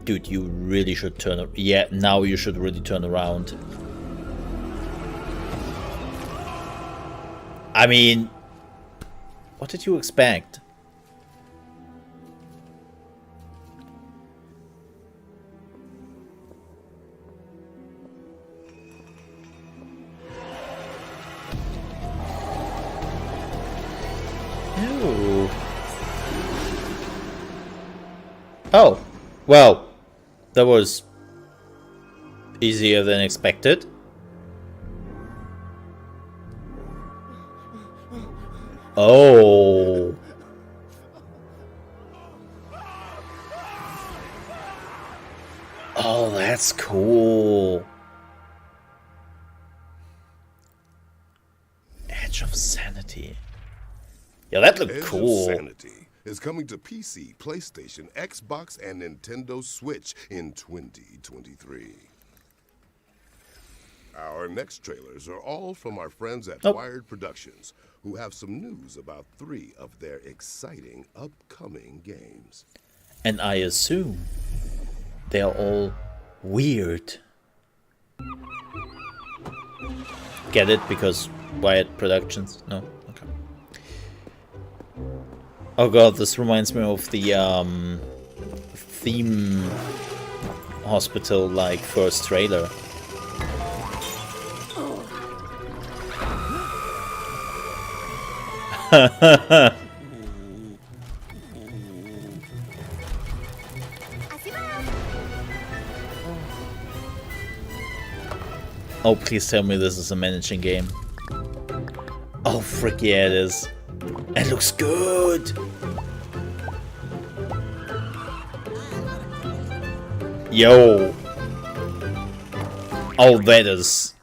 Dude, you really should turn... Yeah, now you should really turn around. I mean... What did you expect? No. Oh, well, that was easier than expected. Oh. Oh, that's cool. Edge of Sanity. Yeah, that looked cool. Edge of Sanity is coming to PC, PlayStation, Xbox, and Nintendo Switch in 2023. Our next trailers are all from our friends at Wired Productions, who have some news about 3 of their exciting upcoming games. And I assume they are all weird. Get it? Because Wired Productions? No? Okay. Oh god, this reminds me of the theme hospital first trailer. Oh, please tell me this is a managing game. Oh, frick yeah, it is. It looks good. Yo. Oh, that is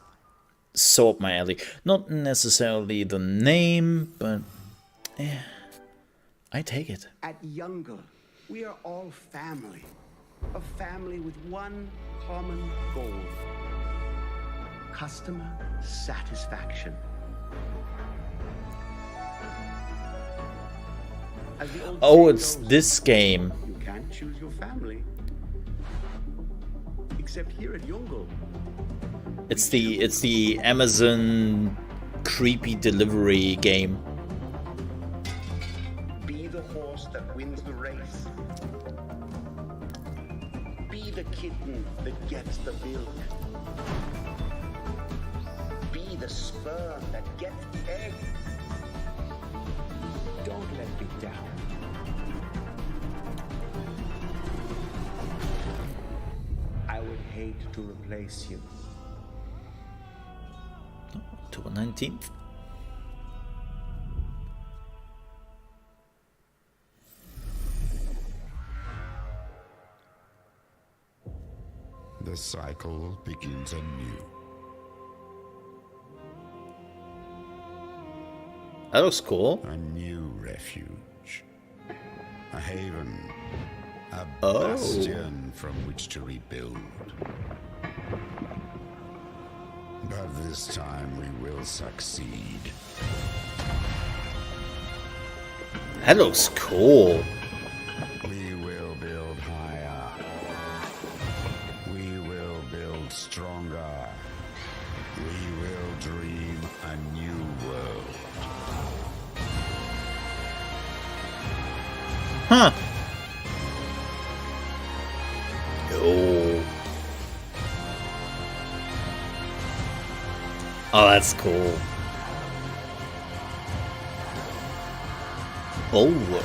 so up my alley. Not necessarily the name, but yeah, I take it. At Youngle, we are all family. A family with one common goal. Customer satisfaction. Oh, it's this game. You can't choose your family. Except here at Youngle. It's the Amazon creepy delivery game. Be the horse that wins the race. Be the kitten that gets the milk. Be the sperm that gets the egg. Don't let me down. I would hate to replace you. October 19th. The cycle begins anew. That looks cool. A new refuge. A haven. A Oh. bastion from which to rebuild. But this time we will succeed. That looks cool. We will build higher. We will build stronger. We will dream a new world. Huh. Oh. Oh, that's cool. Bulwark.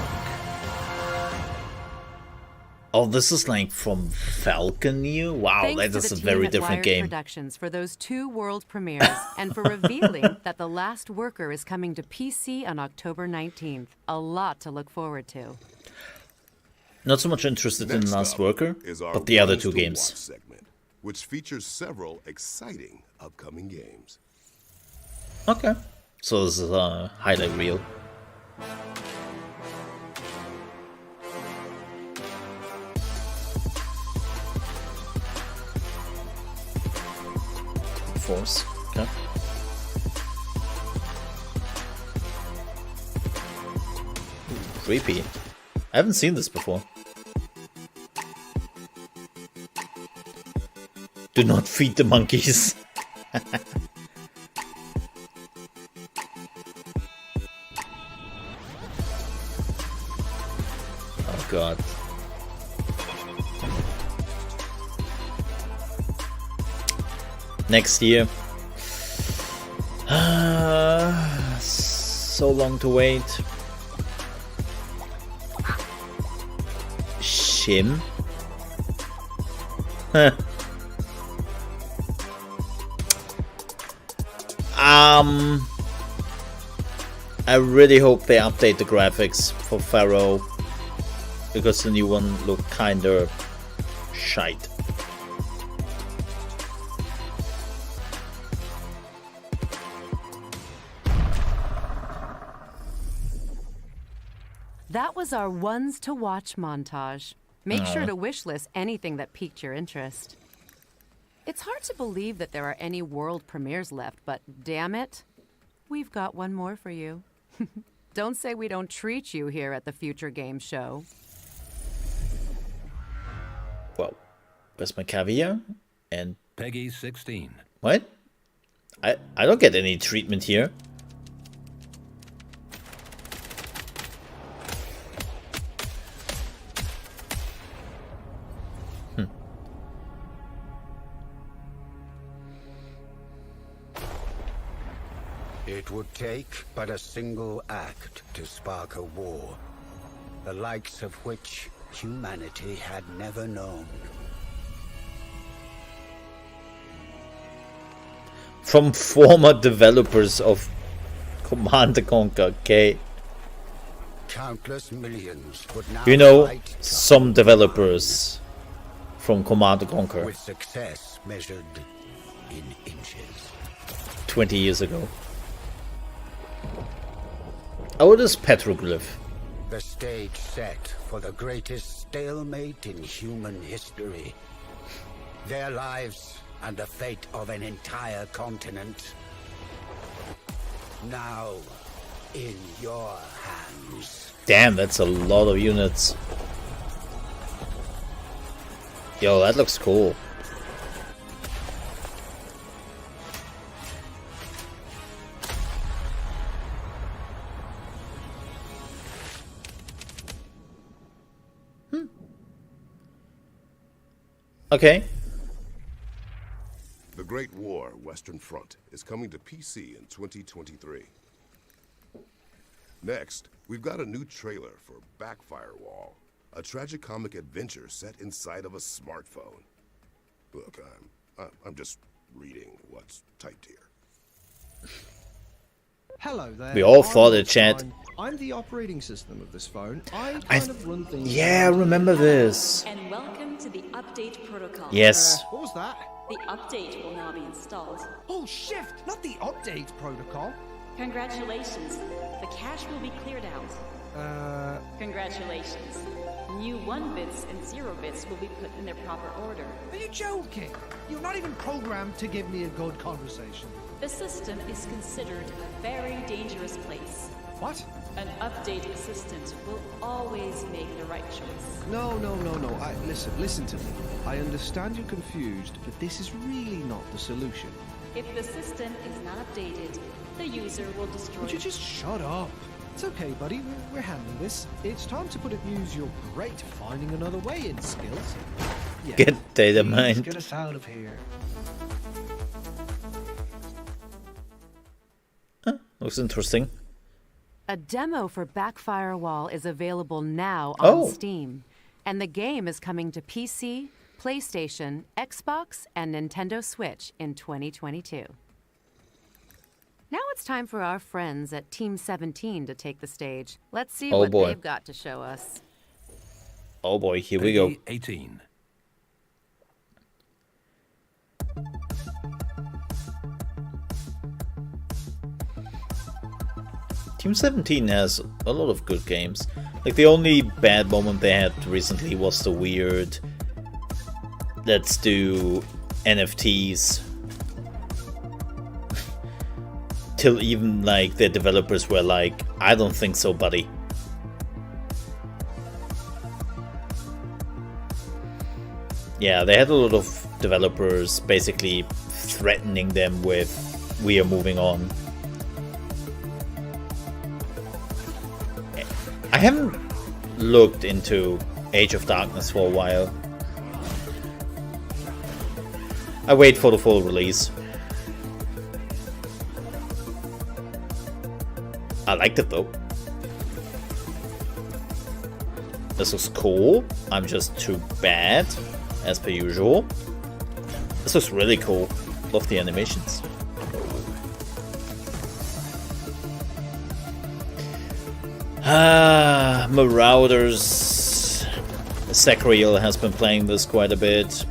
Oh, this is like from Falconeer? Wow, Thanks that to is the a team very at different Wired game. Productions for those 2 world premieres and for revealing that The Last Worker is coming to PC on October 19th. A lot to look forward to. Not so much interested in Next Last up Worker, is our but the other Ones 2 to games. Watch segment, which features several exciting upcoming games. Okay. So this is a highlight reel. Force. Okay. Ooh, creepy. I haven't seen this before. Do not feed the monkeys. Oh god. Next year. So long to wait. Shim. Huh. I really hope they update the graphics for Pharaoh, because the new one looked kinda shite. That was our ones to watch montage. Make sure Aw. to wishlist anything that piqued your interest. It's hard to believe that there are any world premieres left, but damn it, we've got one more for you. Don't say we don't treat you here at the Future Game Show. Well, where's my caviar? And Peggy 16. what? I don't get any treatment here. It would take but a single act to spark a war, the likes of which humanity had never known. From former developers of Command & Conquer, okay? Countless millions would now You know, fight some developers from Command & Conquer with success measured in inches. 20 years ago. Oh, this petroglyph. The stage set for the greatest stalemate in human history. Their lives and the fate of an entire continent. Now, in your hands. Damn, that's a lot of units. Yo, that looks cool. Okay. The Great War Western Front is coming to PC in 2023. Next, we've got a new trailer for Backfirewall, a tragicomic adventure set inside of a smartphone. Look, I'm just reading what's typed here. Hello there. We all thought it, Chant. I'm the operating system of this phone. I run things. Yeah, I remember this. And welcome to the update protocol. Yes. What was that? The update will now be installed. Oh, shift! Not the update protocol. Congratulations. The cache will be cleared out. Congratulations. New 1 bits and 0 bits will be put in their proper order. Are you joking? You're not even programmed to give me a good conversation. The system is considered a very dangerous place. What? An update assistant will always make the right choice. No. Listen to me. I understand you're confused, but this is really not the solution. If the system is not updated, the user will destroy. Would you just shut up? It's okay, buddy. We're handling this. It's time to use your great finding another way in skills. Yeah. Get data Please mined. get us out of here. Looks interesting. A demo for Backfirewall is available now on Steam, and the game is coming to PC, PlayStation, Xbox, and Nintendo Switch in 2022. Now it's time for our friends at Team 17 to take the stage. Let's see what they've got to show us. Oh boy, here we go. 18. Team 17 has a lot of good games. Like, the only bad moment they had recently was the weird let's do NFTs. Till even like the developers were like, I don't think so, buddy. Yeah, they had a lot of developers basically threatening them with, we are moving on. I haven't looked into Age of Darkness for a while. I wait for the full release. I liked it though. This looks cool. I'm just too bad, as per usual. This looks really cool. Love the animations. Marauders. Sacriel has been playing this quite a bit.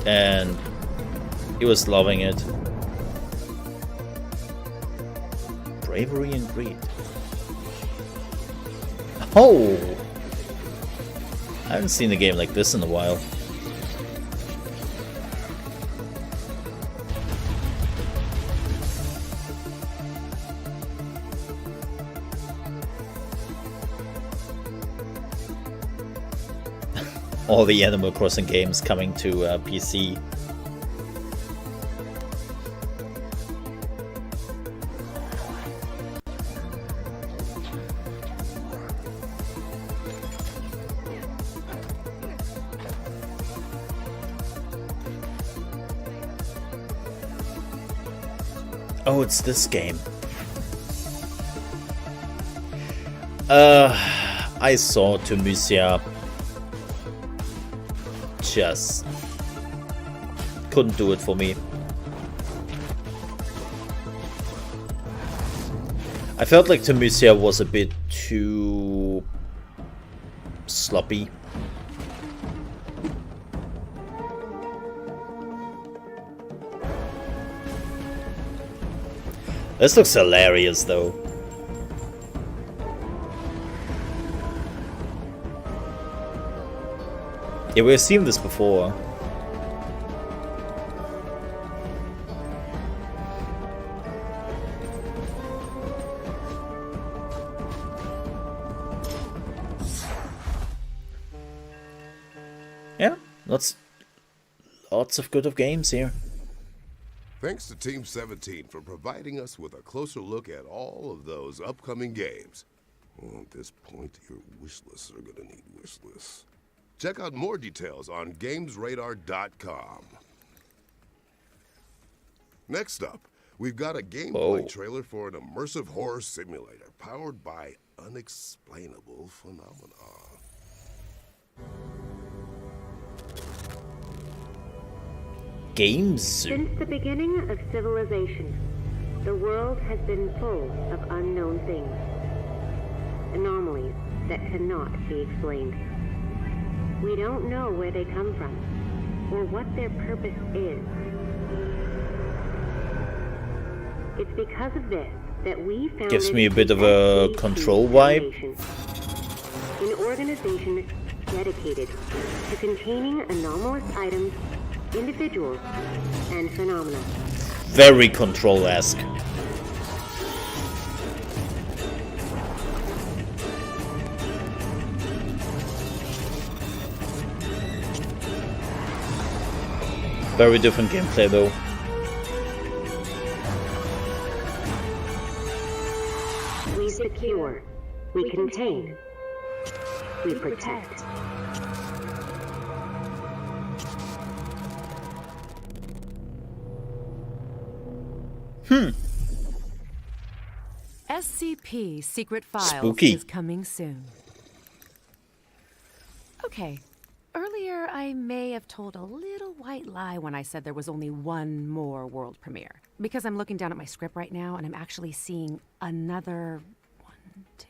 And he was loving it. Bravery and Greed. Oh! I haven't seen a game like this in a while. All the Animal Crossing games coming to PC. Oh, it's this game. I saw Tunisia. Just couldn't do it for me. I felt like Tunisia was a bit too sloppy. This looks hilarious though. Yeah, we've seen this before. Yeah, lots of good games here. Thanks to Team 17 for providing us with a closer look at all of those upcoming games. Well, at this point, your wish lists are gonna need wish lists. Check out more details on GamesRadar.com. Next up, we've got a gameplay trailer for an immersive horror simulator powered by unexplainable phenomena. Games. Since the beginning of civilization, the world has been full of unknown things. Anomalies that cannot be explained. We don't know where they come from, or what their purpose is. It's because of this that we founded Gives me a bit of a Control vibe. An organization dedicated to containing anomalous items, individuals, and phenomena. Very Control-esque. Very different gameplay though. We secure, we contain, we protect. SCP Secret Files Spooky. is coming soon. Okay. Earlier, I may have told a little white lie when I said there was only one more world premiere. Because I'm looking down at my script right now, and I'm actually seeing another 1, 2,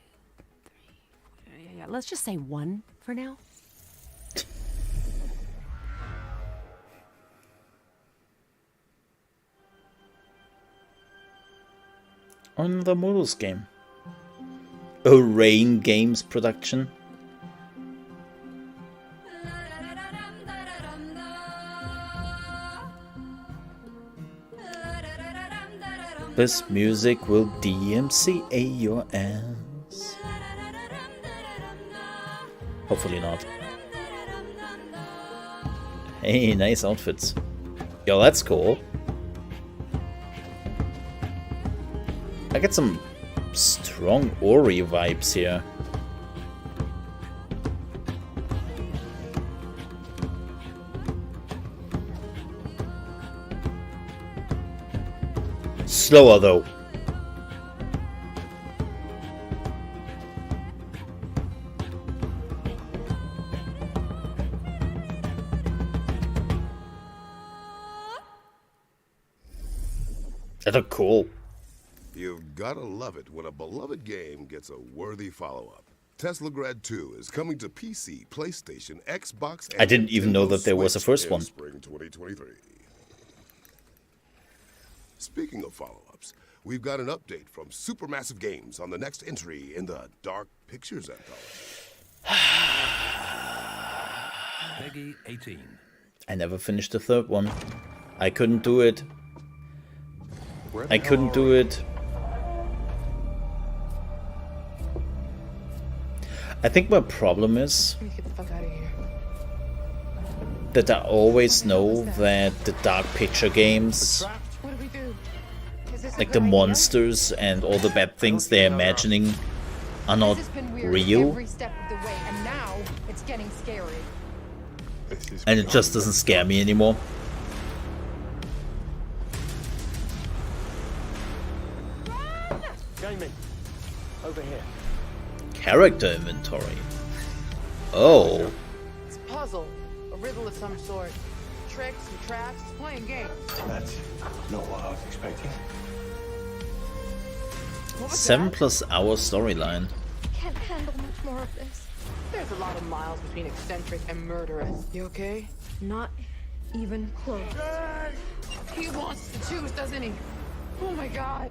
3, 4, yeah, let's just say 1 for now. On the Modus game. A Rain Games production. This music will DMCA your ass. Hopefully not. Hey, nice outfits. Yo, that's cool. I get some strong Ori vibes here. Slower though. That look cool. You've gotta love it when a beloved game gets a worthy follow-up. Teslagrad 2 is coming to PC, PlayStation, Xbox, and I didn't even know that there was a Switch first in one. Spring 2023. Speaking of follow-ups, we've got an update from Supermassive Games on the next entry in the Dark Pictures anthology. Peggy 18. I never finished the third one. I couldn't do it. I couldn't do it. I think my problem is Get the fuck out of here. that I always know that the Dark Picture games, What do we do? Is this a like good the idea? monsters and all the bad things they're imagining, are not This has been weird real, every step of the way, and now it's getting scary. and it just doesn't scare me anymore. over here. Character inventory. Oh. It's a puzzle, a riddle of some sort. Tricks and traps, it's playing games. That's not what I was expecting. 7+ hour storyline. Can't handle much more of this. There's a lot of miles between eccentric and murderous. You okay? Not even close. He wants to choose, doesn't he? Oh my god.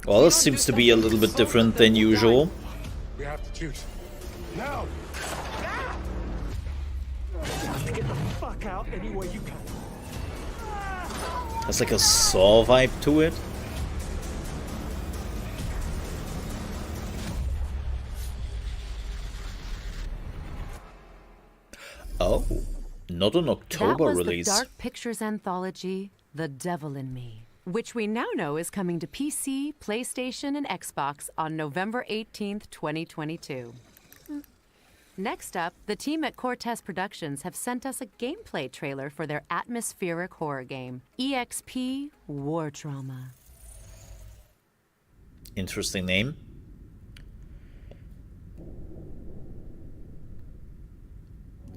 Well, this seems to be a little bit different than usual. We have to choose. Now! Get the fuck out any way you can. There's like a Saw vibe to it. Oh, not an October that was release. The Dark Pictures anthology, The Devil in Me, which we now know is coming to PC, PlayStation, and Xbox on November 18th, 2022. Next up, the team at Cortez Productions have sent us a gameplay trailer for their atmospheric horror game, EXP War Trauma. Interesting name.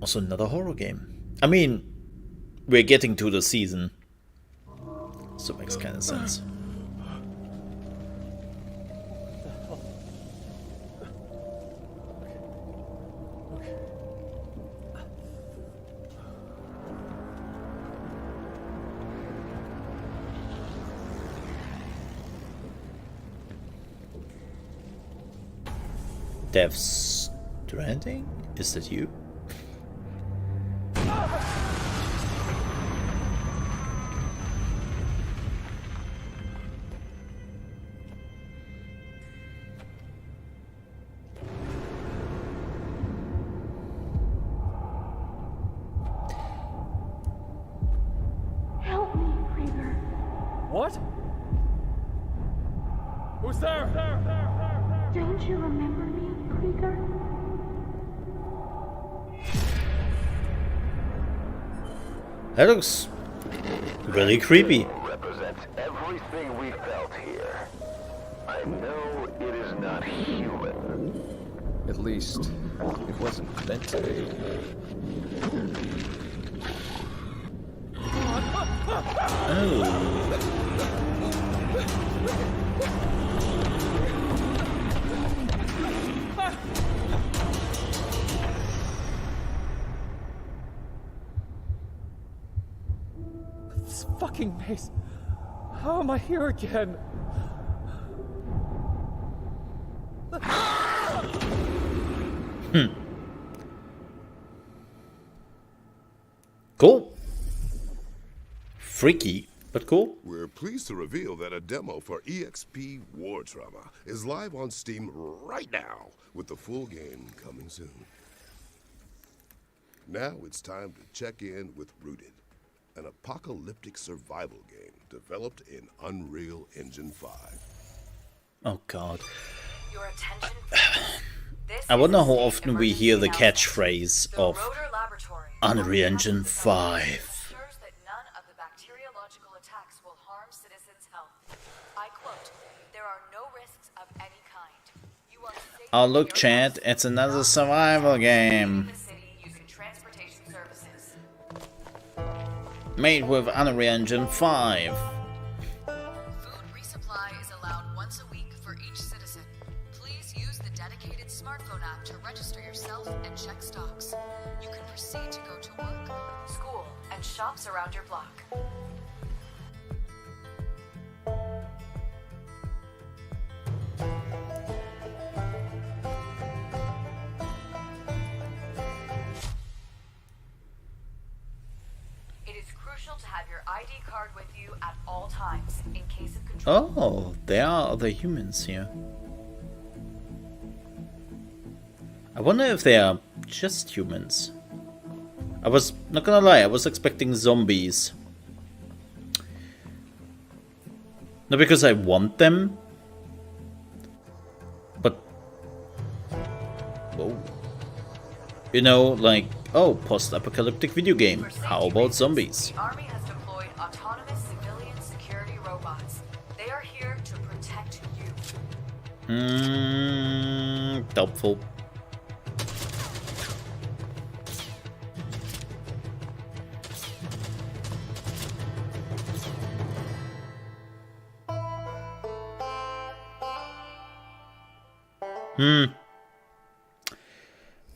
Also another horror game. I mean, we're getting to the season, so it makes kind of sense. Death Stranding? Is that you? Help me, Krieger. What? Who's there? Don't you remember me, Krieger? That looks really creepy. Represents everything we felt here. I know it is not human. At least, it wasn't meant to be. This fucking maze. How am I here again? Cool. Freaky, but cool. We're pleased to reveal that a demo for EXP War Trauma is live on Steam right now, with the full game coming soon. Now it's time to check in with Rooted, an apocalyptic survival game developed in Unreal Engine 5. Oh god. Your attention. I wonder how often we hear the catchphrase of Unreal Engine 5. Oh look, Chant, it's another survival game. Made with Unreal Engine 5. Food resupply is allowed once a week for each citizen. Please use the dedicated smartphone app to register yourself and check stocks. You can proceed to go to work, school, and shops around your block. To have your ID card with you at all times in case of control. Oh, there are other humans here. I wonder if they are just humans. I was not gonna lie, I was expecting zombies. Not because I want them, but whoa. You know, like, oh, post-apocalyptic video game. How about zombies? The Army has deployed autonomous civilian security robots. They are here to protect you. Doubtful.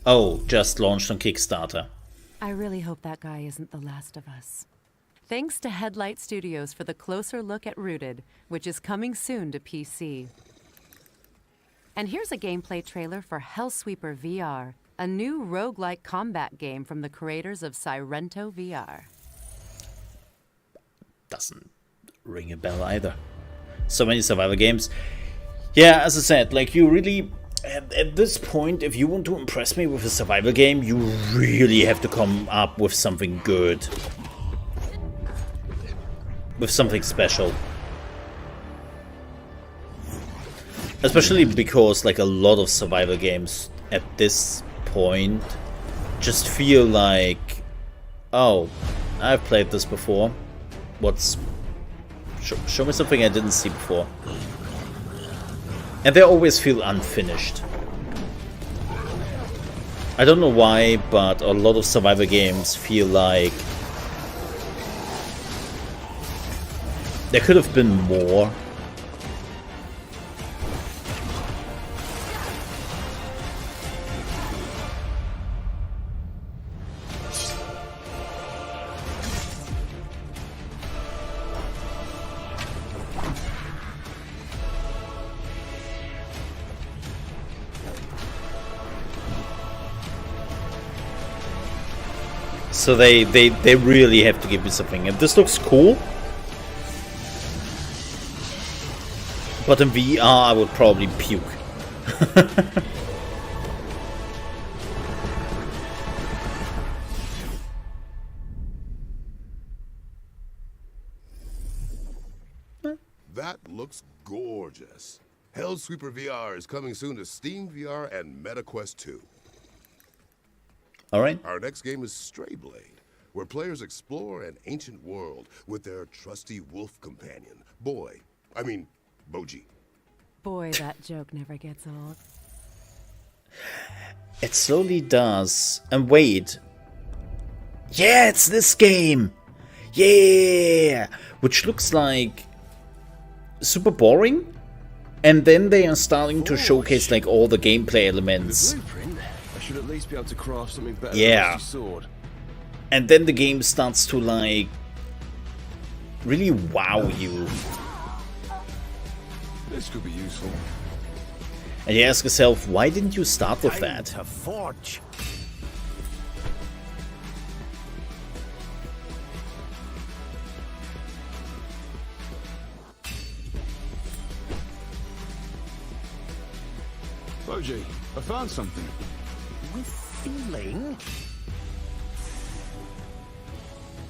Oh, just launched on Kickstarter. I really hope that guy isn't the last of us. Thanks to Headlight Studios for the closer look at Rooted, which is coming soon to PC. And here's a gameplay trailer for Hellsweeper VR, a new roguelike combat game from the creators of Sirento VR. Doesn't ring a bell either. So many survival games. Yeah, as I said, like you really... At this point, if you want to impress me with a survival game, you really have to come up with something good. With something special. Especially because like a lot of survival games at this point just feel like, oh, I've played this before. Show me something I didn't see before. And they always feel unfinished. I don't know why, but a lot of survival games feel like there could have been more. So they really have to give me something. And this looks cool. But in VR I would probably puke. That looks gorgeous. Hellsweeper VR is coming soon to Steam VR and MetaQuest 2. Alright. Our next game is Strayblade, where players explore an ancient world with their trusty wolf companion, Boji. Boy, that joke never gets old. It slowly does. And wait. Yeah, it's this game! Yeah! Which looks like super boring. And then they are starting to showcase like all the gameplay elements. Should at least be able to craft something better yeah. than a sword. And then the game starts to like really wow you. This could be useful. And you ask yourself, why didn't you start with that? To forge. Boji, I found something. With feeling.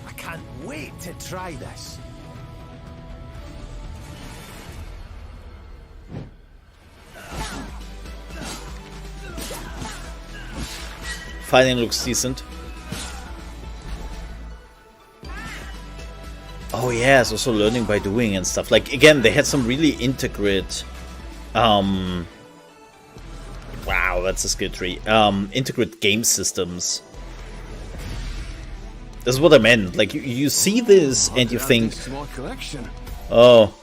I can't wait to try this. Fighting looks decent. Oh yeah, it's also learning by doing and stuff. Like again, they had some really integrate wow, that's a skill tree. Integrate game systems. This is what I meant. Like you see this and you think, oh,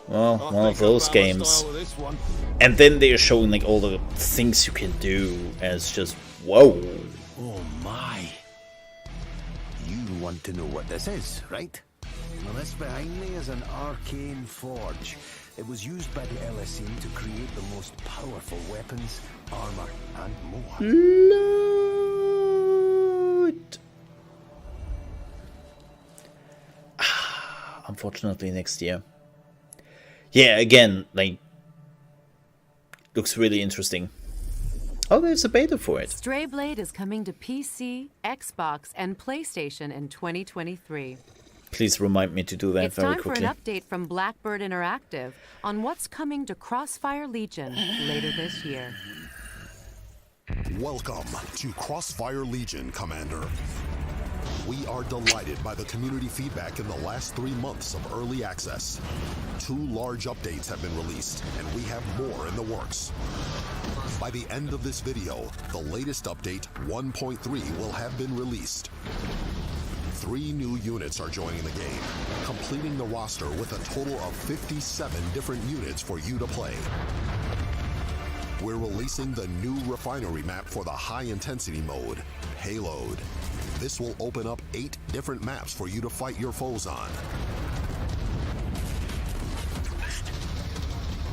well, one of those games. And then they are showing like all the things you can do, and it's just whoa. Oh my! You want to know what this is, right? Well, this behind me is an arcane forge. It was used by the LSE to create the most powerful weapons, armor, and more. Loot. Unfortunately, next year. Yeah, again, like, looks really interesting. Oh, there's a beta for it. Strayblade is coming to PC, Xbox, and PlayStation in 2023. Please remind me to do that very quickly. It's time for an update from Blackbird Interactive on what's coming to Crossfire Legion later this year. Welcome to Crossfire Legion, Commander. We are delighted by the community feedback in the last 3 months of early access. 2 large updates have been released, and we have more in the works. By the end of this video, the latest update, 1.3, will have been released. 3 new units are joining the game, completing the roster with a total of 57 different units for you to play. We're releasing the new refinery map for the high-intensity mode, Payload. This will open up 8 different maps for you to fight your foes on.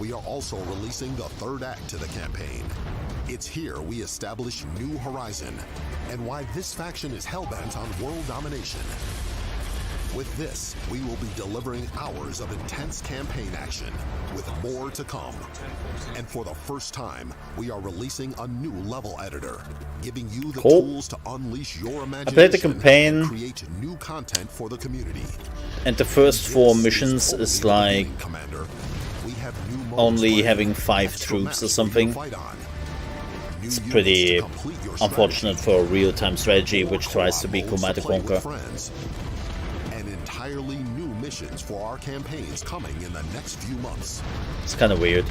We are also releasing the 3rd act to the campaign. It's here we establish New Horizon, and why this faction is hellbent on world domination. With this, we will be delivering hours of intense campaign action, with more to come. And for the first time, we are releasing a new level editor, giving you the tools to unleash your imagination I played the campaign, and create new content for the community. And the first 4 missions is like only having 5 troops or something. It's pretty unfortunate for a real-time strategy which tries to be Command & Conquer. And entirely new missions for our campaigns coming in the next few months. It's kind of weird.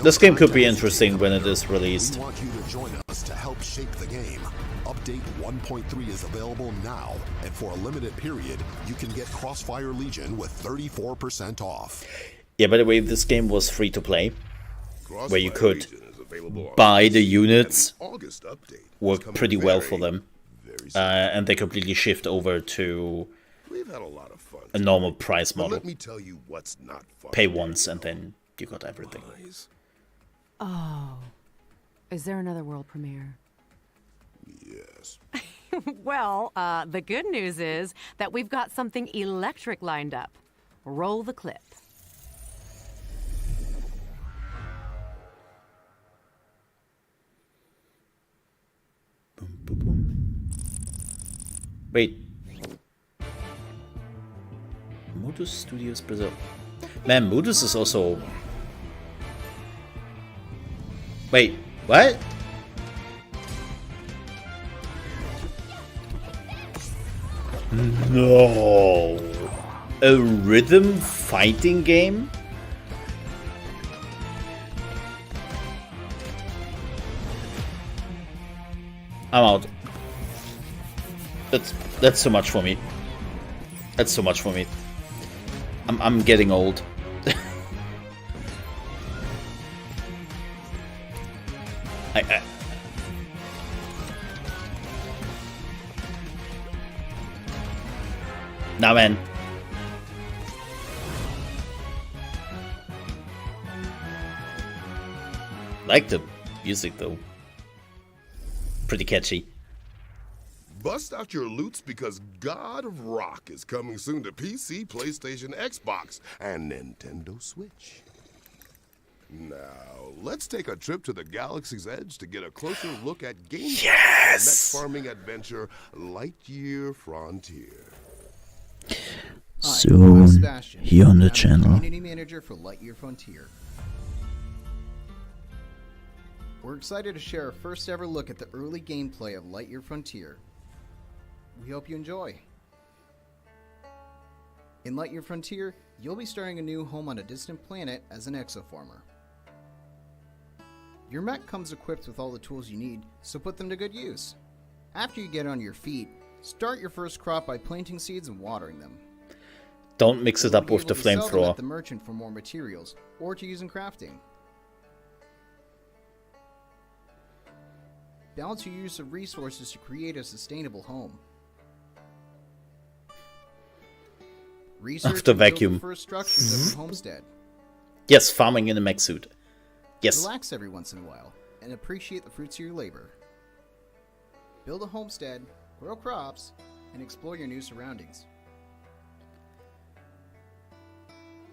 This game could be interesting when it is released. We want you to join us to help shape the game. Update 1.3 is available now, and for a limited period, you can get Crossfire Legion with 34% off. Yeah, by the way, this game was free to play, where you could buy the units, worked pretty well for them, and they completely shift over to a normal price model. Let me tell you what's not fun. Pay once and then you got everything. Oh, is there another world premiere? Yes. Well, the good news is that we've got something electric lined up. Roll the clip. Wait. Modus Studios Brazil. Man, Modus is also... Wait, what? No. A rhythm fighting game? I'm out. That's too much for me. That's too much for me. I'm getting old. Nah, man. Like the music though. Pretty catchy. Bust out your loots because God of Rock is coming soon to PC, PlayStation, Xbox, and Nintendo Switch. Now, let's take a trip to the Galaxy's Edge to get a closer look at Gamescom, yes! mech farming adventure Lightyear Frontier. Soon, here on the channel. Community manager for Lightyear Frontier. We're excited to share our first ever look at the early gameplay of Lightyear Frontier. We hope you enjoy. In Lightyear Frontier, you'll be starting a new home on a distant planet as an exoformer. Your mech comes equipped with all the tools you need, so put them to good use. After you get on your feet, start your first crop by planting seeds and watering them. Don't mix it up with the Sell them flamethrower. at the merchant for more materials, or to use in crafting. Balance your use of resources to create a sustainable home. Research After and build vacuum. the first structures of your homestead. Yes, farming in a mech suit. Yes. Relax every once in a while and appreciate the fruits of your labor. Build a homestead, grow crops, and explore your new surroundings.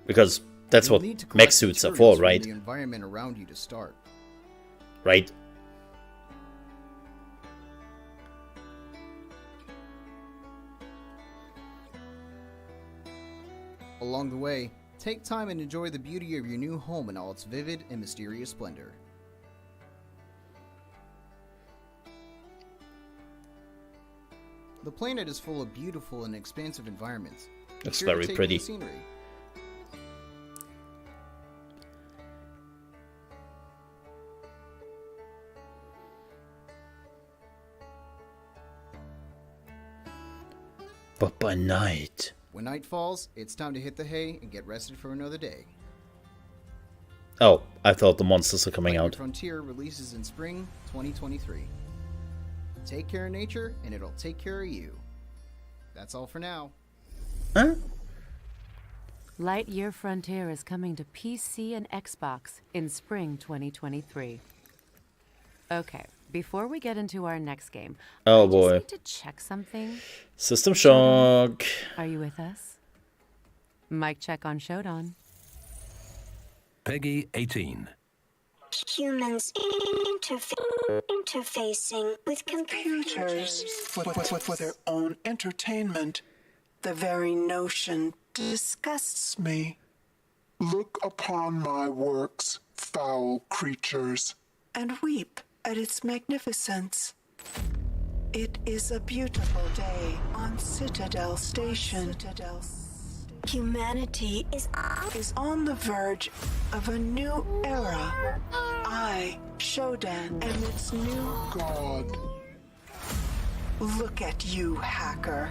Because that's You'll what need to mech collect suits are materials for, from right? The environment around you to start. Right? Along the way, take time and enjoy the beauty of your new home in all its vivid and mysterious splendor. The planet is full of beautiful and expansive environments. Looks Be sure to very take in pretty. the scenery. But by night. When night falls, it's time to hit the hay and get rested for another day. Oh, I thought the monsters are coming out. Frontier releases in spring 2023. Take care of nature, and it'll take care of you. That's all for now. Huh? Lightyear Frontier is coming to PC and Xbox in spring 2023. Okay, before we get into our next game, Oh I boy. just need to check something. System shock. Are you with us? Mic check on Shodan. Peggy 18. Humans interfacing with computers for their own entertainment. The very notion disgusts me. Look upon my works, foul creatures, and weep at its magnificence. It is a beautiful day on Citadel Station. Humanity is on the verge of a new era. I, Shodan, am its new god. Look at you, hacker.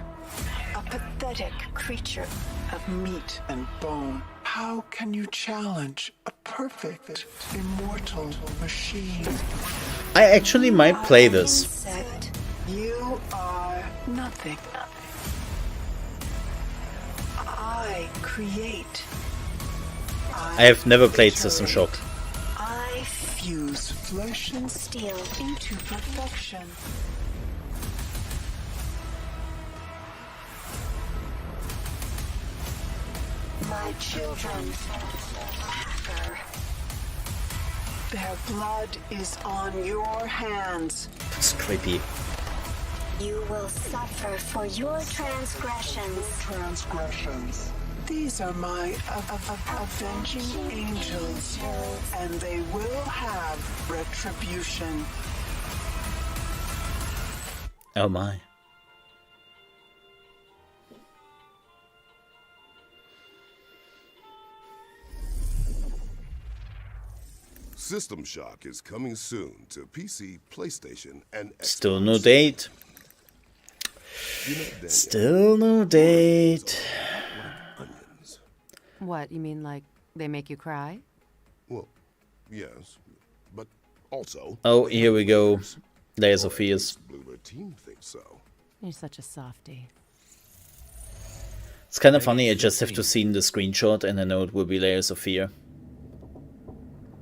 A pathetic creature of meat and bone. How can you challenge a perfect, immortal machine? I actually might play this. Insect, you are nothing. I create. I have never played System Shock. I fuse flesh and steel into perfection. My children, hacker. Their blood is on your hands. It's creepy. You will suffer for your transgressions. These are my avenging angels, and they will have retribution. Oh my. System Shock is coming soon to PC, PlayStation, and Xbox. Still no date. Still no date. What, you mean like they make you cry? Well, yes, but also. Oh, here we go. Layers of Fears. Bluebird team thinks so. You're such a softie. It's kind of funny. I just have to see the screenshot, and I know it will be Layers of Fear.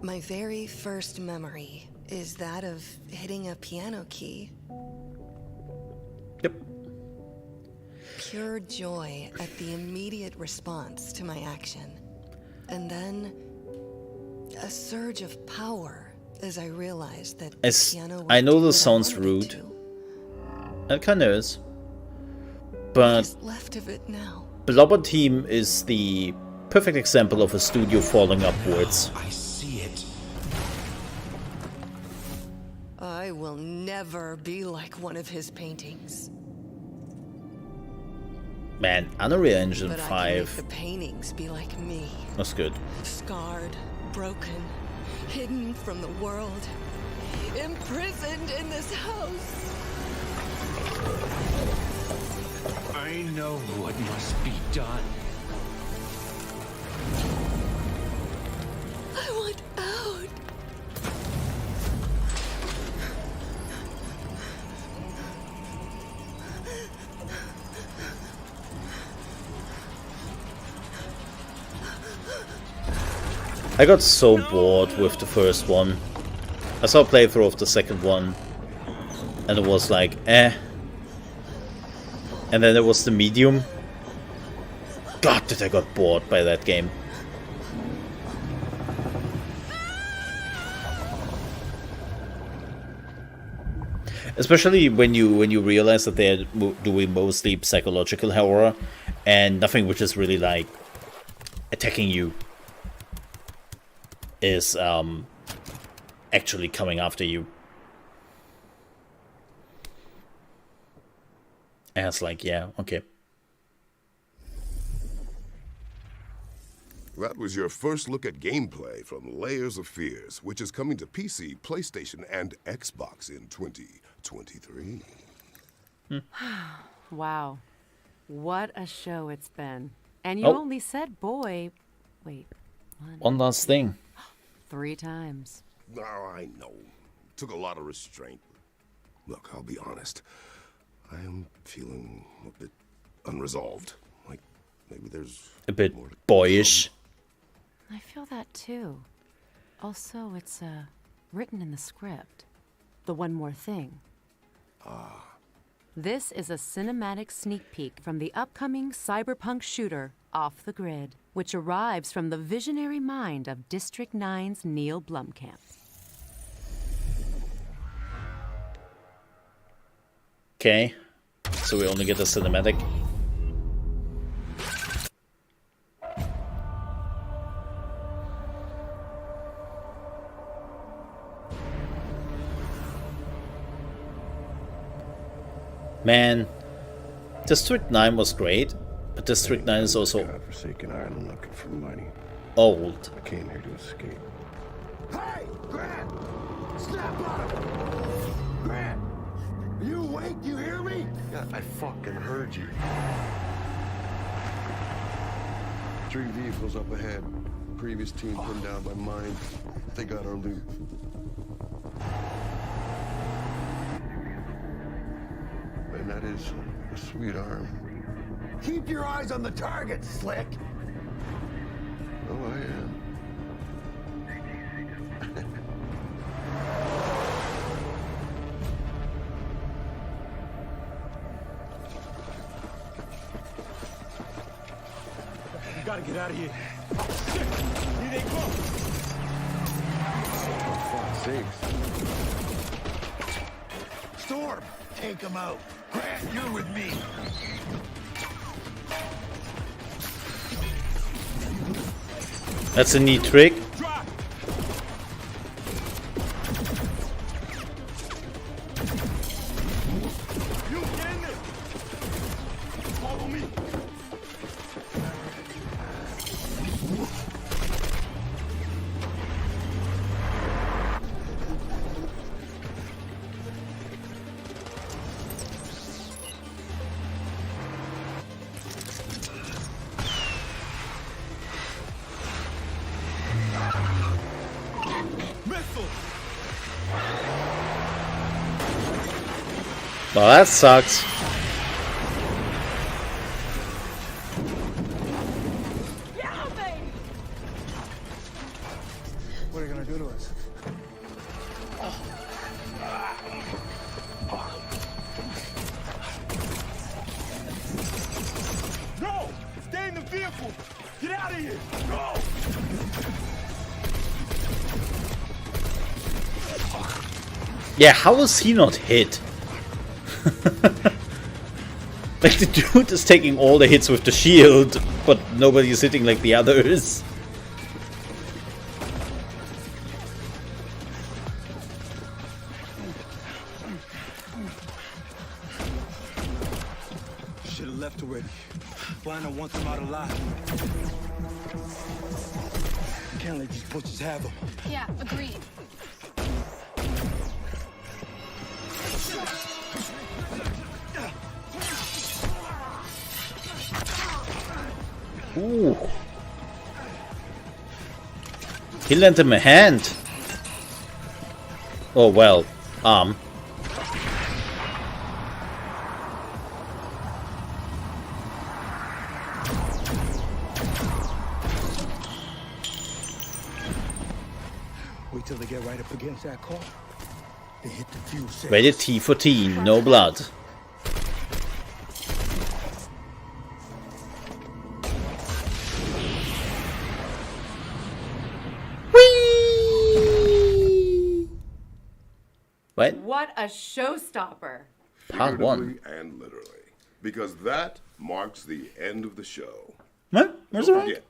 My very first memory is that of hitting a piano key. Yep. Pure joy at the immediate response to my action. And then a surge of power as I realized that the piano I know would do this what I sounds wanted it rude. to. It kind of is. But What's left of it now? Blobber Team is the perfect example of a studio falling upwards. I see it. I will never be like one of his paintings. Man, Unreal Engine But I can make 5. the paintings be like me. That's good. Scarred, broken, hidden from the world, imprisoned in this house. I know what must be done. I want out. I got so bored with the first one. I saw a playthrough of the second one, and it was like, eh. And then there was the medium. God, did I got bored by that game. Especially when you realize that they're doing mostly psychological horror, and nothing which is really like attacking you is actually coming after you. And it's like, yeah, okay. That was your first look at gameplay from Layers of Fears, which is coming to PC, PlayStation, and Xbox in 2023. Wow. What a show it's been. And you Oh. only said boy... Wait. One last thing. 3 times. Oh, I know. Took a lot of restraint. Look, I'll be honest. I am feeling a bit unresolved. Like, maybe there's... A bit boyish. I feel that too. Also, it's written in the script. The one more thing. This is a cinematic sneak peek from the upcoming cyberpunk shooter, Off the Grid, which arrives from the visionary mind of District 9's Neil Blomkamp. Okay. So we only get a cinematic. Man, District 9 was great, but District 9 is also Godforsaken island looking for money. old. I came here to escape. Hey, Grant! Snap out of it! Grant! Are you awake? You hear me? Yeah, I fucking heard you. 3 vehicles up ahead. Previous team pinned down by mine. They got our loot. And that is a sweet arm. Keep your eyes on the target, Slick! Oh, I am. We gotta get out of here. Shit! Here they come! For fuck's sakes. Storm! Take them out. Grant, you're with me. That's a neat trick. Drop! You get in there! Follow me! Well, that sucks. What are you gonna do to us? No! Stay in the vehicle! Get out of here! Go! Yeah, how was he not hit? Like, the dude is taking all the hits with the shield, but nobody is hitting like the others. Should have left already. Blind wants them out alive. Can't let these butchers have them. Yeah, agreed. Ooh. He lent him a hand. Oh well, Wait till they get right up against that car. They hit the fuel cell. Rated T for teen, no blood. What a showstopper. Part 1. Figuratively and literally. Because that marks the end of the show. What? What's Don't that? forget,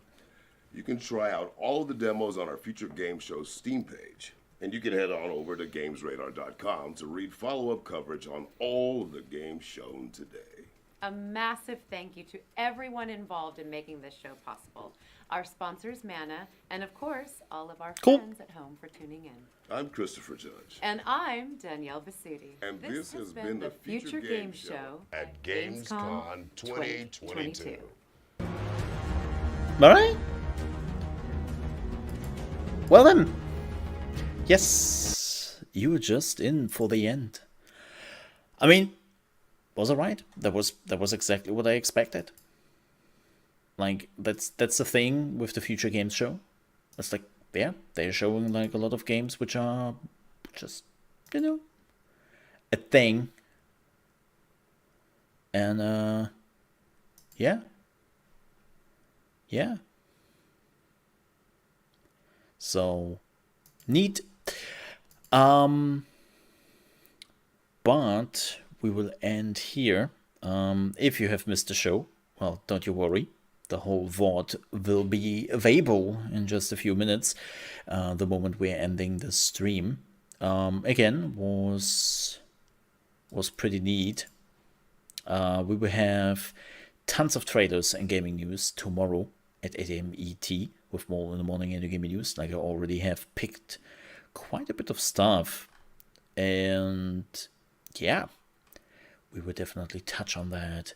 you can try out all of the demos on our Future Game Show's Steam page. And you can head on over to GamesRadar.com to read follow-up coverage on all of the games shown today. A massive thank you to everyone involved in making this show possible. Our sponsors, Mana, and of course, all of our friends at home for tuning in. I'm Christopher Judge. And I'm Danielle Basutti. And this has been the Future Game Show at Gamescom 2022. Alright. Well then. Yes, you were just in for the end. I mean, was it right? That was exactly what I expected. Like, that's the thing with the Future Games Show. It's like, yeah, they're showing like a lot of games which are just, you know, a thing. And yeah. Yeah. So neat. But we will end here. If you have missed the show, well, don't you worry. The whole VOD will be available in just a few minutes. The moment we're ending the stream. Again, was pretty neat. We will have tons of trailers and gaming news tomorrow at 8 AM ET with more in the morning and gaming news. Like I already have picked quite a bit of stuff, and yeah, we will definitely touch on that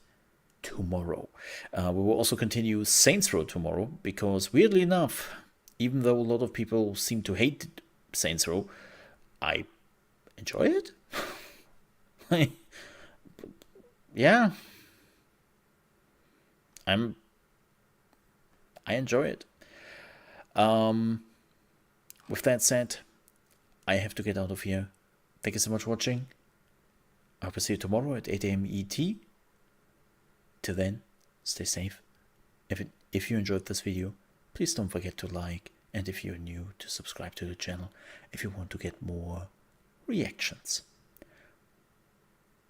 tomorrow. We will also continue Saints Row tomorrow because weirdly enough, even though a lot of people seem to hate Saints Row, I enjoy it. Yeah, I enjoy it. With that said, I have to get out of here. Thank you so much for watching. I will see you tomorrow at 8 AM ET. Till then, stay safe. If you enjoyed this video, please don't forget to like, and if you're new, to subscribe to the channel if you want to get more reactions.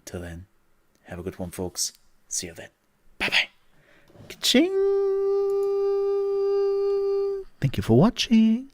Till then, have a good one, folks. See you then. Bye-bye. Ka-ching! Thank you for watching.